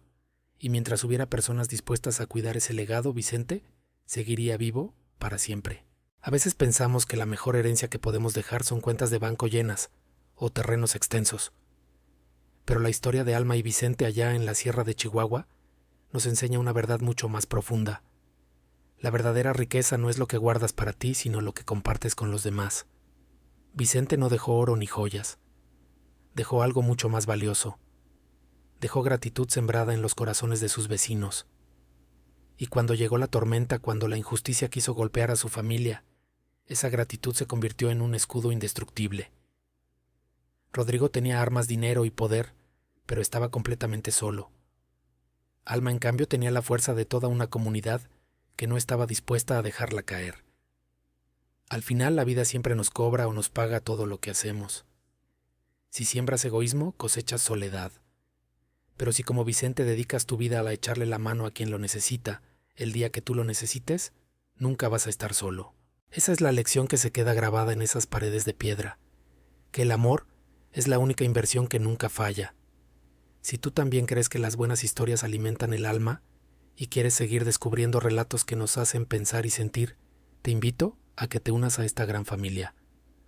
Y mientras hubiera personas dispuestas a cuidar ese legado, Vicente seguiría vivo para siempre. A veces pensamos que la mejor herencia que podemos dejar son cuentas de banco llenas o terrenos extensos. Pero la historia de Alma y Vicente allá en la sierra de Chihuahua nos enseña una verdad mucho más profunda. La verdadera riqueza no es lo que guardas para ti, sino lo que compartes con los demás. Vicente no dejó oro ni joyas. Dejó algo mucho más valioso. Dejó gratitud sembrada en los corazones de sus vecinos. Y cuando llegó la tormenta, cuando la injusticia quiso golpear a su familia, esa gratitud se convirtió en un escudo indestructible. Rodrigo tenía armas, dinero y poder, pero estaba completamente solo. Alma, en cambio, tenía la fuerza de toda una comunidad que no estaba dispuesta a dejarla caer. Al final, la vida siempre nos cobra o nos paga todo lo que hacemos. Si siembras egoísmo, cosechas soledad. Pero si como Vicente dedicas tu vida a echarle la mano a quien lo necesita, el día que tú lo necesites, nunca vas a estar solo. Esa es la lección que se queda grabada en esas paredes de piedra, que el amor es la única inversión que nunca falla. Si tú también crees que las buenas historias alimentan el alma y quieres seguir descubriendo relatos que nos hacen pensar y sentir, te invito a que te unas a esta gran familia.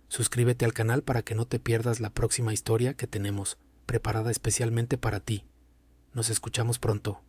Suscríbete al canal para que no te pierdas la próxima historia que tenemos preparada especialmente para ti. Nos escuchamos pronto.